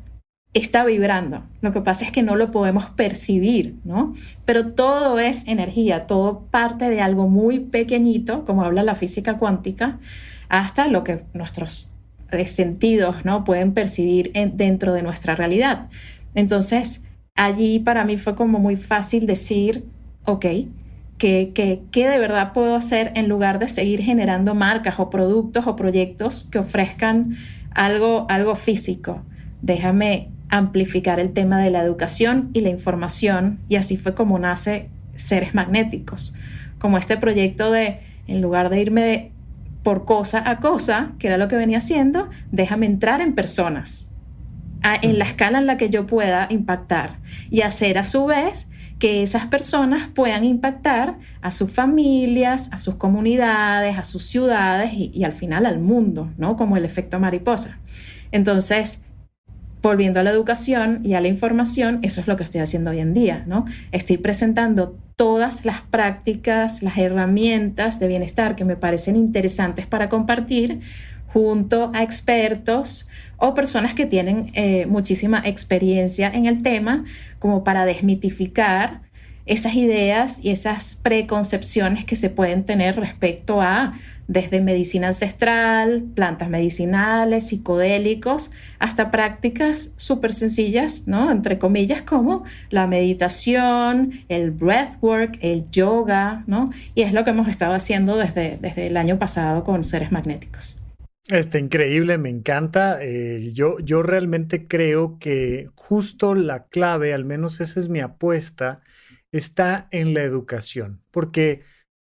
Speaker 3: está vibrando. Lo que pasa es que no lo podemos percibir, ¿no? Pero todo es energía, todo parte de algo muy pequeñito, como habla la física cuántica, hasta lo que nuestros sentidos, ¿no?, pueden percibir dentro de nuestra realidad. Entonces, allí para mí fue como muy fácil decir, ok, ¿qué de verdad puedo hacer en lugar de seguir generando marcas o productos o proyectos que ofrezcan algo físico? Déjame amplificar el tema de la educación y la información, y así fue como nace Seres Magnéticos, como este proyecto de, en lugar de irme por cosa a cosa, que era lo que venía haciendo, déjame entrar en personas, en la escala en la que yo pueda impactar, y hacer a su vez que esas personas puedan impactar a sus familias, a sus comunidades, a sus ciudades y al final al mundo, ¿no?, como el efecto mariposa. Entonces, volviendo a la educación y a la información, eso es lo que estoy haciendo hoy en día, ¿no? Estoy presentando todas las prácticas, las herramientas de bienestar que me parecen interesantes para compartir junto a expertos o personas que tienen muchísima experiencia en el tema, como para desmitificar esas ideas y esas preconcepciones que se pueden tener respecto a desde medicina ancestral, plantas medicinales, psicodélicos, hasta prácticas súper sencillas, ¿no?, entre comillas, como la meditación, el breathwork, el yoga, ¿no? Y es lo que hemos estado haciendo desde el año pasado con Seres Magnéticos.
Speaker 2: Increíble, me encanta. Yo realmente creo que justo la clave, al menos esa es mi apuesta, está en la educación. Porque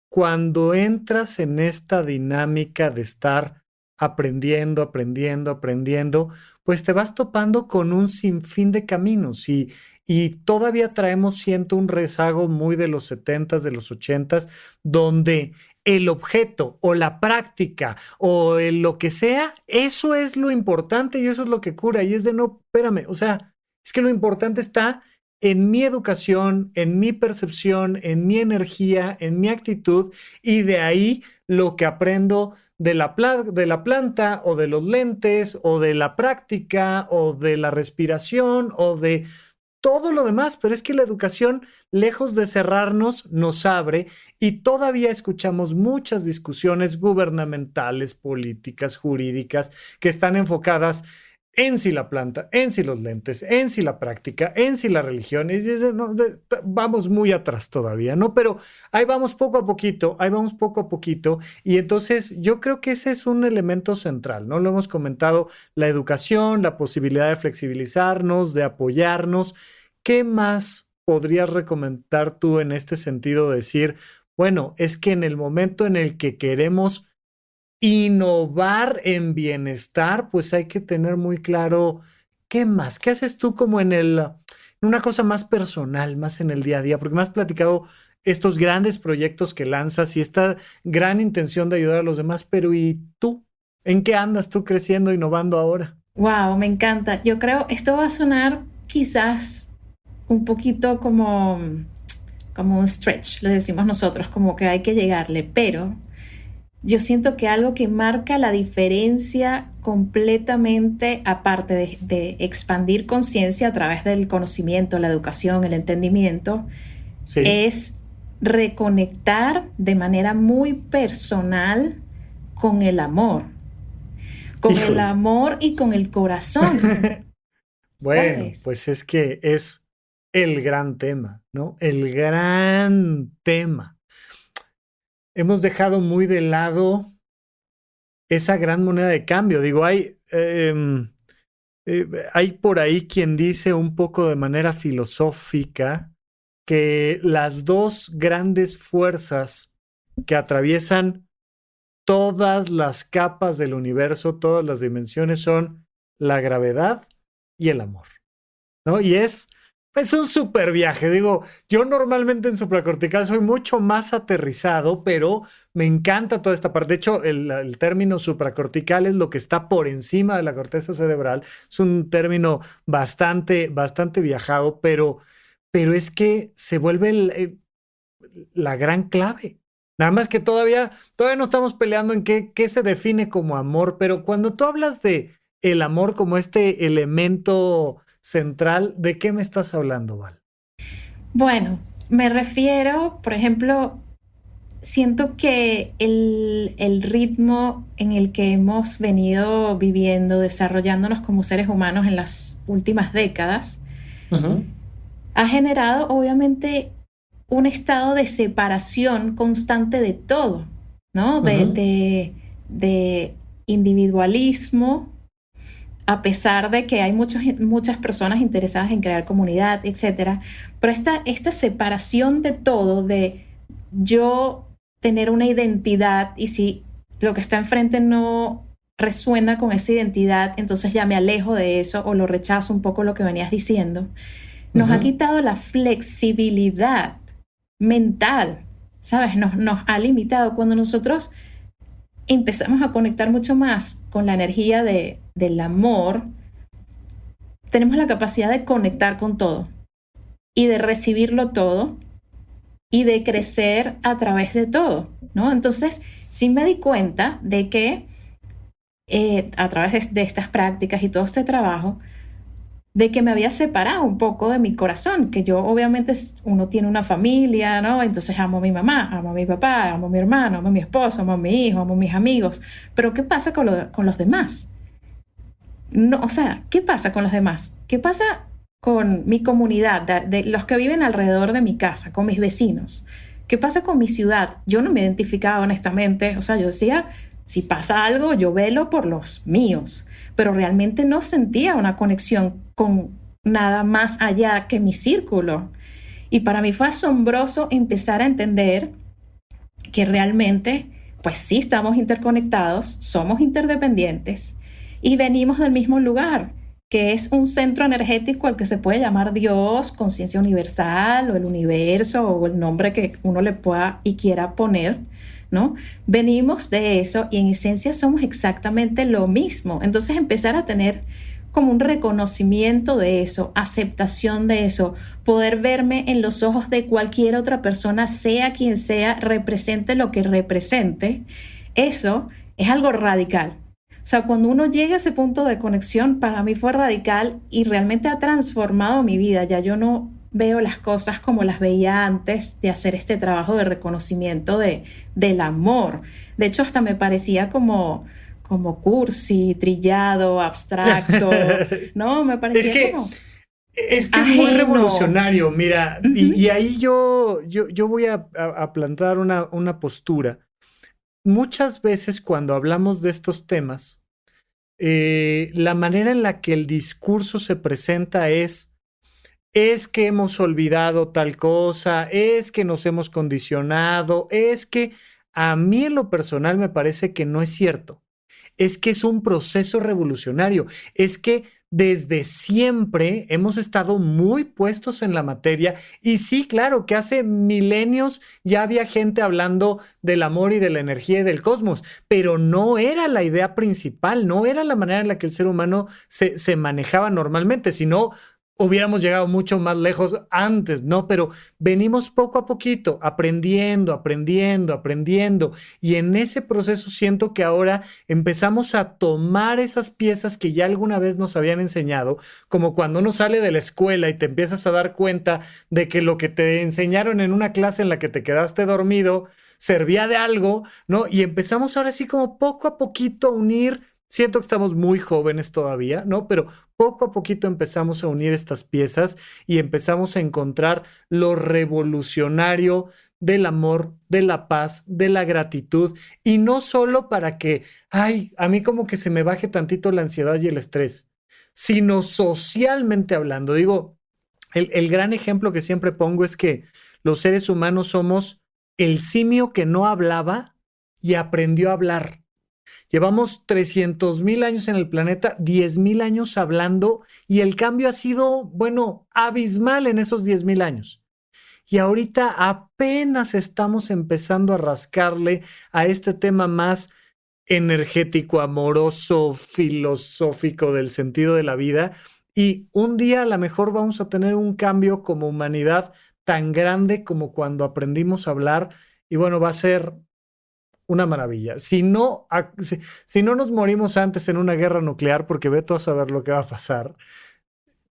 Speaker 2: cuando entras en esta dinámica de estar aprendiendo, aprendiendo, aprendiendo, pues te vas topando con un sinfín de caminos y todavía traemos, siento, un rezago muy de los 70s, de los 80s, donde el objeto o la práctica o lo que sea, eso es lo importante y eso es lo que cura. Y es de no, espérame, o sea, es que lo importante está en mi educación, en mi percepción, en mi energía, en mi actitud, y de ahí lo que aprendo de la planta o de los lentes o de la práctica o de la respiración o de todo lo demás. Pero es que la educación, lejos de cerrarnos, nos abre y todavía escuchamos muchas discusiones gubernamentales, políticas, jurídicas, que están enfocadas en si la planta, en si los lentes, en si la práctica, en si la religión. No, vamos muy atrás todavía, ¿no? Pero ahí vamos poco a poquito, ahí vamos poco a poquito. Y entonces yo creo que ese es un elemento central, ¿no? Lo hemos comentado, la educación, la posibilidad de flexibilizarnos, de apoyarnos. ¿Qué más podrías recomendar tú en este sentido? Decir, bueno, es que en el momento en el que queremos innovar en bienestar, pues hay que tener muy claro qué más, qué haces tú como en una cosa más personal, más en el día a día, porque me has platicado estos grandes proyectos que lanzas y esta gran intención de ayudar a los demás, pero ¿y tú? ¿En qué andas tú creciendo, innovando ahora?
Speaker 3: Wow, me encanta. Yo creo esto va a sonar quizás un poquito como un stretch, le decimos nosotros, como que hay que llegarle, pero yo siento que algo que marca la diferencia completamente, aparte de expandir conciencia a través del conocimiento, la educación, el entendimiento,
Speaker 2: Sí.
Speaker 3: es reconectar de manera muy personal con el amor. Con el
Speaker 2: Híjole.
Speaker 3: amor y con el corazón,
Speaker 2: Bueno,
Speaker 3: ¿sabes?
Speaker 2: pues es que es el gran tema, ¿no? El gran tema. Hemos dejado muy de lado esa gran moneda de cambio. Digo, hay por ahí quien dice un poco de manera filosófica que las dos grandes fuerzas que atraviesan todas las capas del universo, todas las dimensiones, son la gravedad y el amor, ¿no? Y es un súper viaje. Digo, yo normalmente en supracortical soy mucho más aterrizado, pero me encanta toda esta parte. De hecho, el término supracortical es lo que está por encima de la corteza cerebral. Es un término bastante, bastante viajado, pero es que se vuelve la gran clave. Nada más que todavía no estamos peleando en qué se define como amor, pero cuando tú hablas de el amor como este elemento central, ¿de qué me estás hablando, Val?
Speaker 3: Bueno, me refiero, por ejemplo, siento que el ritmo en el que hemos venido viviendo, desarrollándonos como seres humanos en las últimas décadas,
Speaker 2: Ujú.
Speaker 3: ha generado obviamente un estado de separación constante de todo, ¿no?
Speaker 2: Ujú.
Speaker 3: De individualismo, a pesar de que hay muchas personas interesadas en crear comunidad, etcétera. Pero esta separación de todo, de yo tener una identidad y si lo que está enfrente no resuena con esa identidad, entonces ya me alejo de eso o lo rechazo un poco lo que venías diciendo, nos ha
Speaker 2: Ujú.
Speaker 3: quitado la flexibilidad mental, ¿sabes? Nos ha limitado. Cuando nosotros empezamos a conectar mucho más con la energía del amor, tenemos la capacidad de conectar con todo y de recibirlo todo y de crecer a través de todo, ¿no? Entonces, sí me di cuenta de que a través de estas prácticas y todo este trabajo, de que me había separado un poco de mi corazón, que yo obviamente uno tiene una familia, ¿no? Entonces amo a mi mamá, amo a mi papá, amo a mi hermano, amo a mi esposo, amo a mi hijo, amo a mis amigos, pero ¿qué pasa con los demás? No, o sea, ¿qué pasa con los demás? ¿Qué pasa con mi comunidad, de los que viven alrededor de mi casa, con mis vecinos? ¿Qué pasa con mi ciudad? Yo no me identificaba honestamente, o sea, yo decía, Si pasa algo, yo velo por los míos, pero realmente no sentía una conexión con nada más allá que mi círculo. Y para mí fue asombroso empezar a entender que realmente, pues sí, estamos interconectados, somos interdependientes y venimos del mismo lugar, que es un centro energético al que se puede llamar Dios, conciencia universal o el universo o el nombre que uno le pueda y quiera poner, ¿no? Venimos de eso y en esencia somos exactamente lo mismo. Entonces empezar a tener como un reconocimiento de eso, aceptación de eso, poder verme en los ojos de cualquier otra persona, sea quien sea, represente lo que represente, eso es algo radical. O sea, cuando uno llega a ese punto de conexión, para mí fue radical y realmente ha transformado mi vida. Ya yo no veo las cosas como las veía antes de hacer este trabajo de reconocimiento del amor. De hecho, hasta me parecía como cursi, trillado, abstracto, ¿no? Me parecía como
Speaker 2: es que es muy revolucionario, mira, y ahí yo voy a plantar una postura. Muchas veces cuando hablamos de estos temas, la manera en la que el discurso se presenta es que hemos olvidado tal cosa, es que nos hemos condicionado, es que a mí en lo personal me parece que no es cierto. Es que es un proceso revolucionario, es que desde siempre hemos estado muy puestos en la materia y sí, claro, que hace milenios ya había gente hablando del amor y de la energía y del cosmos, pero no era la idea principal, no era la manera en la que el ser humano se manejaba normalmente, sino hubiéramos llegado mucho más lejos antes, ¿no? Pero venimos poco a poquito, aprendiendo. Y en ese proceso siento que ahora empezamos a tomar esas piezas que ya alguna vez nos habían enseñado, como cuando uno sale de la escuela y te empiezas a dar cuenta de que lo que te enseñaron en una clase en la que te quedaste dormido servía de algo, ¿no? Y empezamos ahora sí como poco a poquito a unir. Siento que estamos muy jóvenes todavía, ¿no? Pero poco a poquito empezamos a unir estas piezas y empezamos a encontrar lo revolucionario del amor, de la paz, de la gratitud. Y no solo para que, a mí como que se me baje tantito la ansiedad y el estrés, sino socialmente hablando. Digo, el gran ejemplo que siempre pongo es que los seres humanos somos el simio que no hablaba y aprendió a hablar. Llevamos 300,000 años en el planeta, 10,000 años hablando y el cambio ha sido, bueno, abismal en esos 10,000 años. Y ahorita apenas estamos empezando a rascarle a este tema más energético, amoroso, filosófico del sentido de la vida. Y un día a lo mejor vamos a tener un cambio como humanidad tan grande como cuando aprendimos a hablar. Y bueno, va a ser una maravilla. Si no nos morimos antes en una guerra nuclear, porque ve tú a saber lo que va a pasar,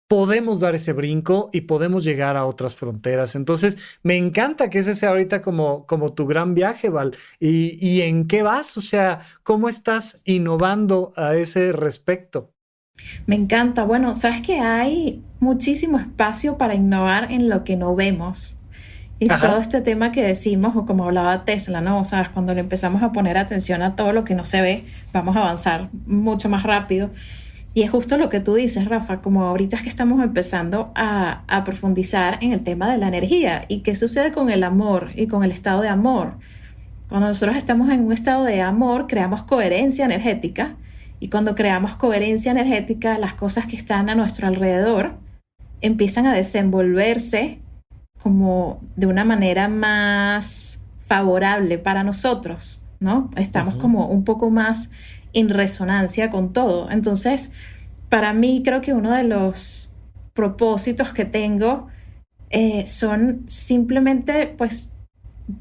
Speaker 2: podemos dar ese brinco y podemos llegar a otras fronteras. Entonces, me encanta que ese sea ahorita como tu gran viaje, Val. ¿Y en qué vas? O sea, ¿cómo estás innovando a ese respecto?
Speaker 3: Me encanta. Bueno, sabes que hay muchísimo espacio para innovar en lo que no vemos. Y todo este tema que decimos, o como hablaba Tesla, ¿no? O sea, cuando le empezamos a poner atención a todo lo que no se ve, vamos a avanzar mucho más rápido. Y es justo lo que tú dices, Rafa, como ahorita es que estamos empezando a profundizar en el tema de la energía. ¿Y qué sucede con el amor y con el estado de amor? Cuando nosotros estamos en un estado de amor, creamos coherencia energética. Y cuando creamos coherencia energética, las cosas que están a nuestro alrededor empiezan a desenvolverse como de una manera más favorable para nosotros, ¿no? Estamos como un poco más en resonancia con todo. Entonces, para mí creo que uno de los propósitos que tengo son simplemente, pues,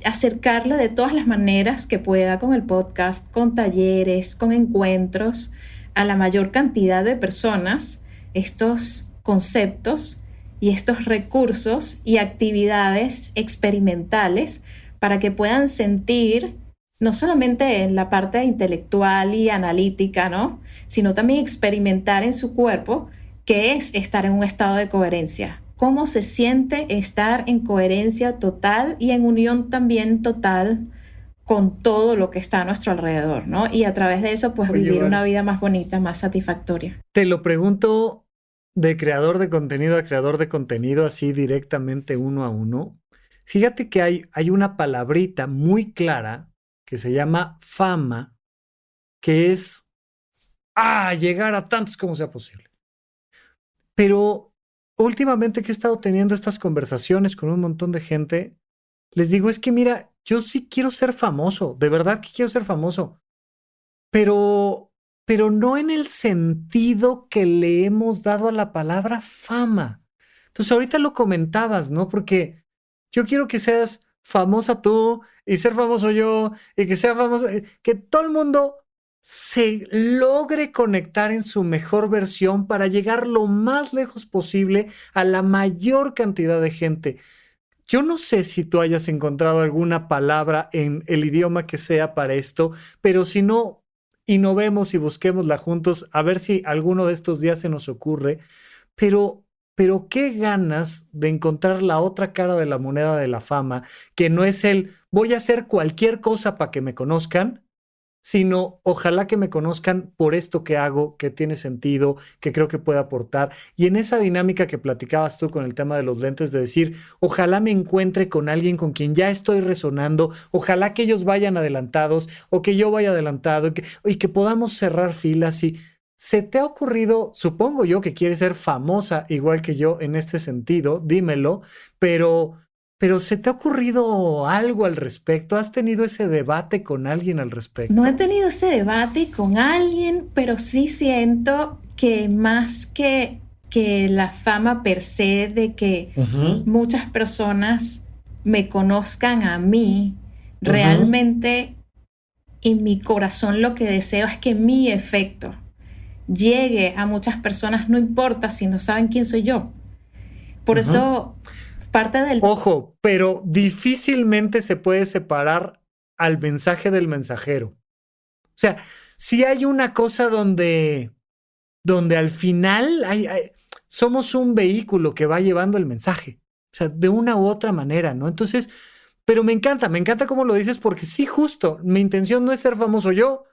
Speaker 3: acercarle de todas las maneras que pueda con el podcast, con talleres, con encuentros, a la mayor cantidad de personas, estos conceptos y estos recursos y actividades experimentales para que puedan sentir, no solamente en la parte intelectual y analítica, ¿no? Sino también experimentar en su cuerpo qué es estar en un estado de coherencia. Cómo se siente estar en coherencia total y en unión también total con todo lo que está a nuestro alrededor, ¿no? Y a través de eso, pues vivir una vida más bonita, más satisfactoria.
Speaker 2: Te lo pregunto de creador de contenido a creador de contenido, así directamente uno a uno. Fíjate que hay una palabrita muy clara que se llama fama, que es llegar a tantos como sea posible. Pero últimamente que he estado teniendo estas conversaciones con un montón de gente, les digo, es que mira, yo sí quiero ser famoso, de verdad que quiero ser famoso, pero no en el sentido que le hemos dado a la palabra fama. Entonces ahorita lo comentabas, ¿no? Porque yo quiero que seas famosa tú y ser famoso yo y que sea famoso, que todo el mundo se logre conectar en su mejor versión para llegar lo más lejos posible a la mayor cantidad de gente. Yo no sé si tú hayas encontrado alguna palabra en el idioma que sea para esto, pero si no, innovemos y busquémosla juntos a ver si alguno de estos días se nos ocurre. Pero qué ganas de encontrar la otra cara de la moneda de la fama, que no es el voy a hacer cualquier cosa para que me conozcan, sino ojalá que me conozcan por esto que hago, que tiene sentido, que creo que puede aportar. Y en esa dinámica que platicabas tú con el tema de los lentes, de decir, ojalá me encuentre con alguien con quien ya estoy resonando, ojalá que ellos vayan adelantados o que yo vaya adelantado y que podamos cerrar filas. Y ¿se te ha ocurrido, supongo yo que quieres ser famosa igual que yo en este sentido, dímelo, pero ¿se te ha ocurrido algo al respecto? ¿Has tenido ese debate con alguien al respecto?
Speaker 3: No he tenido ese debate con alguien, pero sí siento que más que la fama per se de que muchas personas me conozcan a mí, realmente en mi corazón lo que deseo es que mi efecto llegue a muchas personas, no importa si no saben quién soy yo. Por eso parte del...
Speaker 2: Ojo, pero difícilmente se puede separar al mensaje del mensajero. O sea, si hay una cosa donde al final somos un vehículo que va llevando el mensaje. O sea, de una u otra manera, ¿no? Entonces, pero me encanta cómo lo dices, porque sí, justo, mi intención no es ser famoso yo,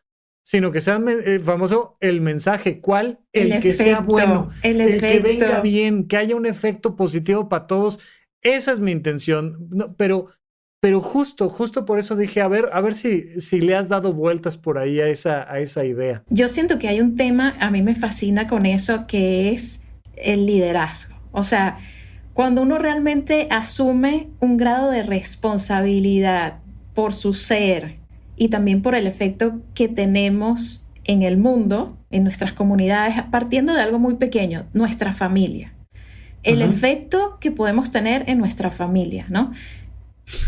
Speaker 2: sino que sea famoso el mensaje. ¿Cuál? El que sea bueno, el que venga bien, que haya un efecto positivo para todos. Esa es mi intención. No, pero justo por eso dije, a ver si le has dado vueltas por ahí a esa idea.
Speaker 3: Yo siento que hay un tema, a mí me fascina con eso, que es el liderazgo. O sea, cuando uno realmente asume un grado de responsabilidad por su ser y también por el efecto que tenemos en el mundo, en nuestras comunidades, partiendo de algo muy pequeño, nuestra familia. El efecto que podemos tener en nuestra familia, ¿no?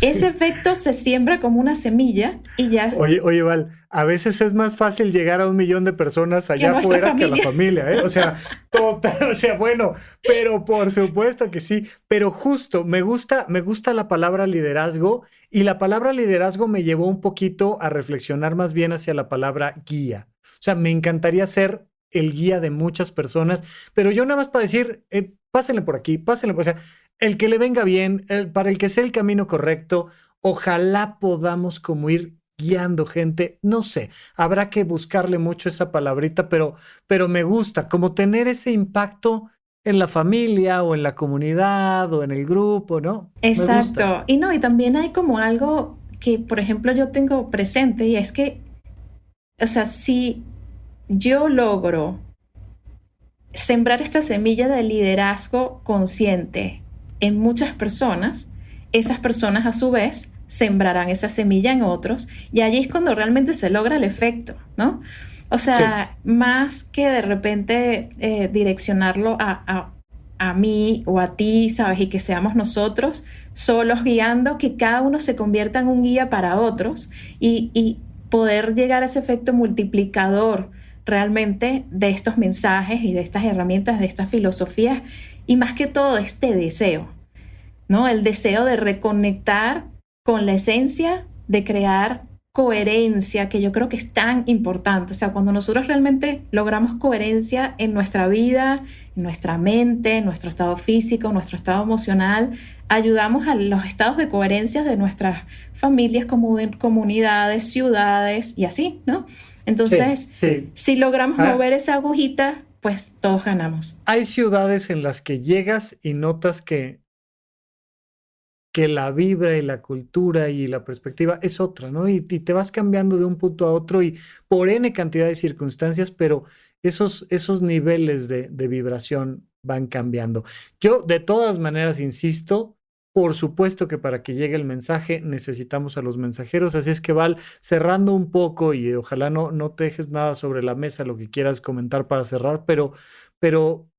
Speaker 3: Ese efecto se siembra como una semilla y ya...
Speaker 2: Oye, Val, a veces es más fácil llegar a 1 millón de personas allá afuera que a la familia, ¿eh? O sea, total, o sea, bueno, pero por supuesto que sí. Pero justo, me gusta la palabra liderazgo, y la palabra liderazgo me llevó un poquito a reflexionar más bien hacia la palabra guía. O sea, me encantaría ser el guía de muchas personas, pero yo nada más para decir, pásenle por aquí, pásenle, o sea, el que le venga bien, para el que sea el camino correcto, ojalá podamos como ir guiando gente, no sé, habrá que buscarle mucho esa palabrita, pero me gusta, como tener ese impacto en la familia o en la comunidad o en el grupo, ¿no?
Speaker 3: Exacto, y también hay como algo que, por ejemplo, yo tengo presente, y es que, o sea, si yo logro sembrar esta semilla de liderazgo consciente en muchas personas, esas personas a su vez sembrarán esa semilla en otros, y allí es cuando realmente se logra el efecto, ¿no? O sea, sí, más que de repente direccionarlo a mí o a ti, ¿sabes? Y que seamos nosotros solos guiando, que cada uno se convierta en un guía para otros y poder llegar a ese efecto multiplicador realmente de estos mensajes y de estas herramientas, de estas filosofías, y más que todo este deseo, ¿no? El deseo de reconectar con la esencia, de crear coherencia que yo creo que es tan importante. O sea, cuando nosotros realmente logramos coherencia en nuestra vida, en nuestra mente, en nuestro estado físico, en nuestro estado emocional, ayudamos a los estados de coherencia de nuestras familias, comunidades, ciudades y así, ¿no? Entonces, si logramos mover esa agujita, pues todos ganamos.
Speaker 2: Hay ciudades en las que llegas y notas que la vibra y la cultura y la perspectiva es otra, ¿no? Y te vas cambiando de un punto a otro y por N cantidad de circunstancias, pero esos niveles de vibración van cambiando. Yo, de todas maneras, insisto, por supuesto que para que llegue el mensaje necesitamos a los mensajeros, así es que Val, cerrando un poco y ojalá no te dejes nada sobre la mesa, lo que quieras comentar para cerrar, pero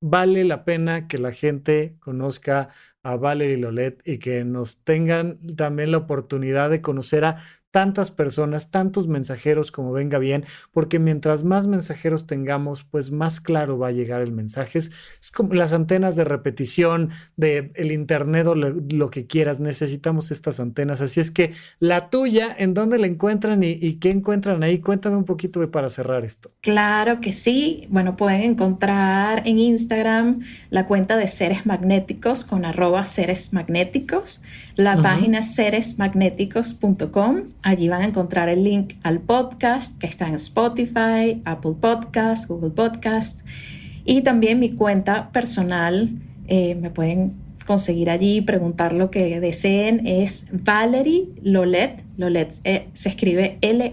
Speaker 2: vale la pena que la gente conozca a Valerie Lolet y que nos tengan también la oportunidad de conocer a tantas personas, tantos mensajeros como venga bien, porque mientras más mensajeros tengamos, pues más claro va a llegar el mensaje. Es como las antenas de repetición del internet o lo que quieras, necesitamos estas antenas. Así es que la tuya, ¿en dónde la encuentran y qué encuentran ahí? Cuéntame un poquito para cerrar esto.
Speaker 3: Claro que sí. Bueno, pueden encontrar en Instagram la cuenta de Seres Magnéticos con @seresmagnéticos, la página seresmagnéticos.com. Allí van a encontrar el link al podcast que está en Spotify, Apple Podcast, Google Podcast y también mi cuenta personal. Me pueden conseguir allí, preguntar lo que deseen. Es Valerie Lolet. Lolet se escribe Lollet.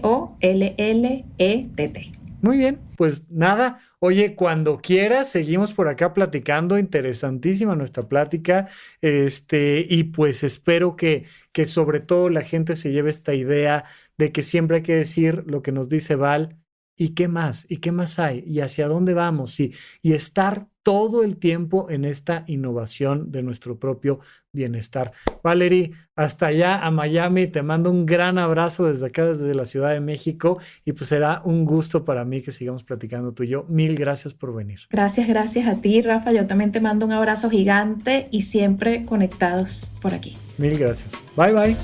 Speaker 2: Muy bien, pues nada, oye, cuando quieras seguimos por acá platicando, interesantísima nuestra plática, y pues espero que sobre todo la gente se lleve esta idea de que siempre hay que decir lo que nos dice Val, ¿y qué más? ¿Y qué más hay? ¿Y hacia dónde vamos? Y estar todo el tiempo en esta innovación de nuestro propio bienestar. Valerie, hasta allá a Miami, te mando un gran abrazo desde acá, desde la Ciudad de México, y pues será un gusto para mí que sigamos platicando tú y yo. Mil gracias por venir.
Speaker 3: Gracias a ti, Rafa. Yo también te mando un abrazo gigante y siempre conectados por aquí.
Speaker 2: Mil gracias. Bye, bye.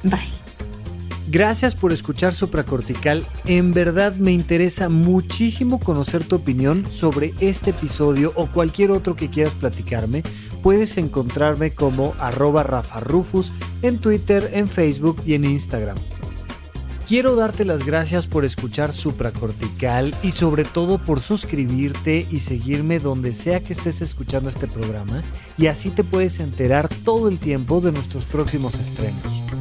Speaker 3: Bye.
Speaker 4: Gracias por escuchar Supracortical. En verdad me interesa muchísimo conocer tu opinión sobre este episodio o cualquier otro que quieras platicarme. Puedes encontrarme como @RafaRufus en Twitter, en Facebook y en Instagram. Quiero darte las gracias por escuchar Supracortical y sobre todo por suscribirte y seguirme donde sea que estés escuchando este programa, y así te puedes enterar todo el tiempo de nuestros próximos estrenos.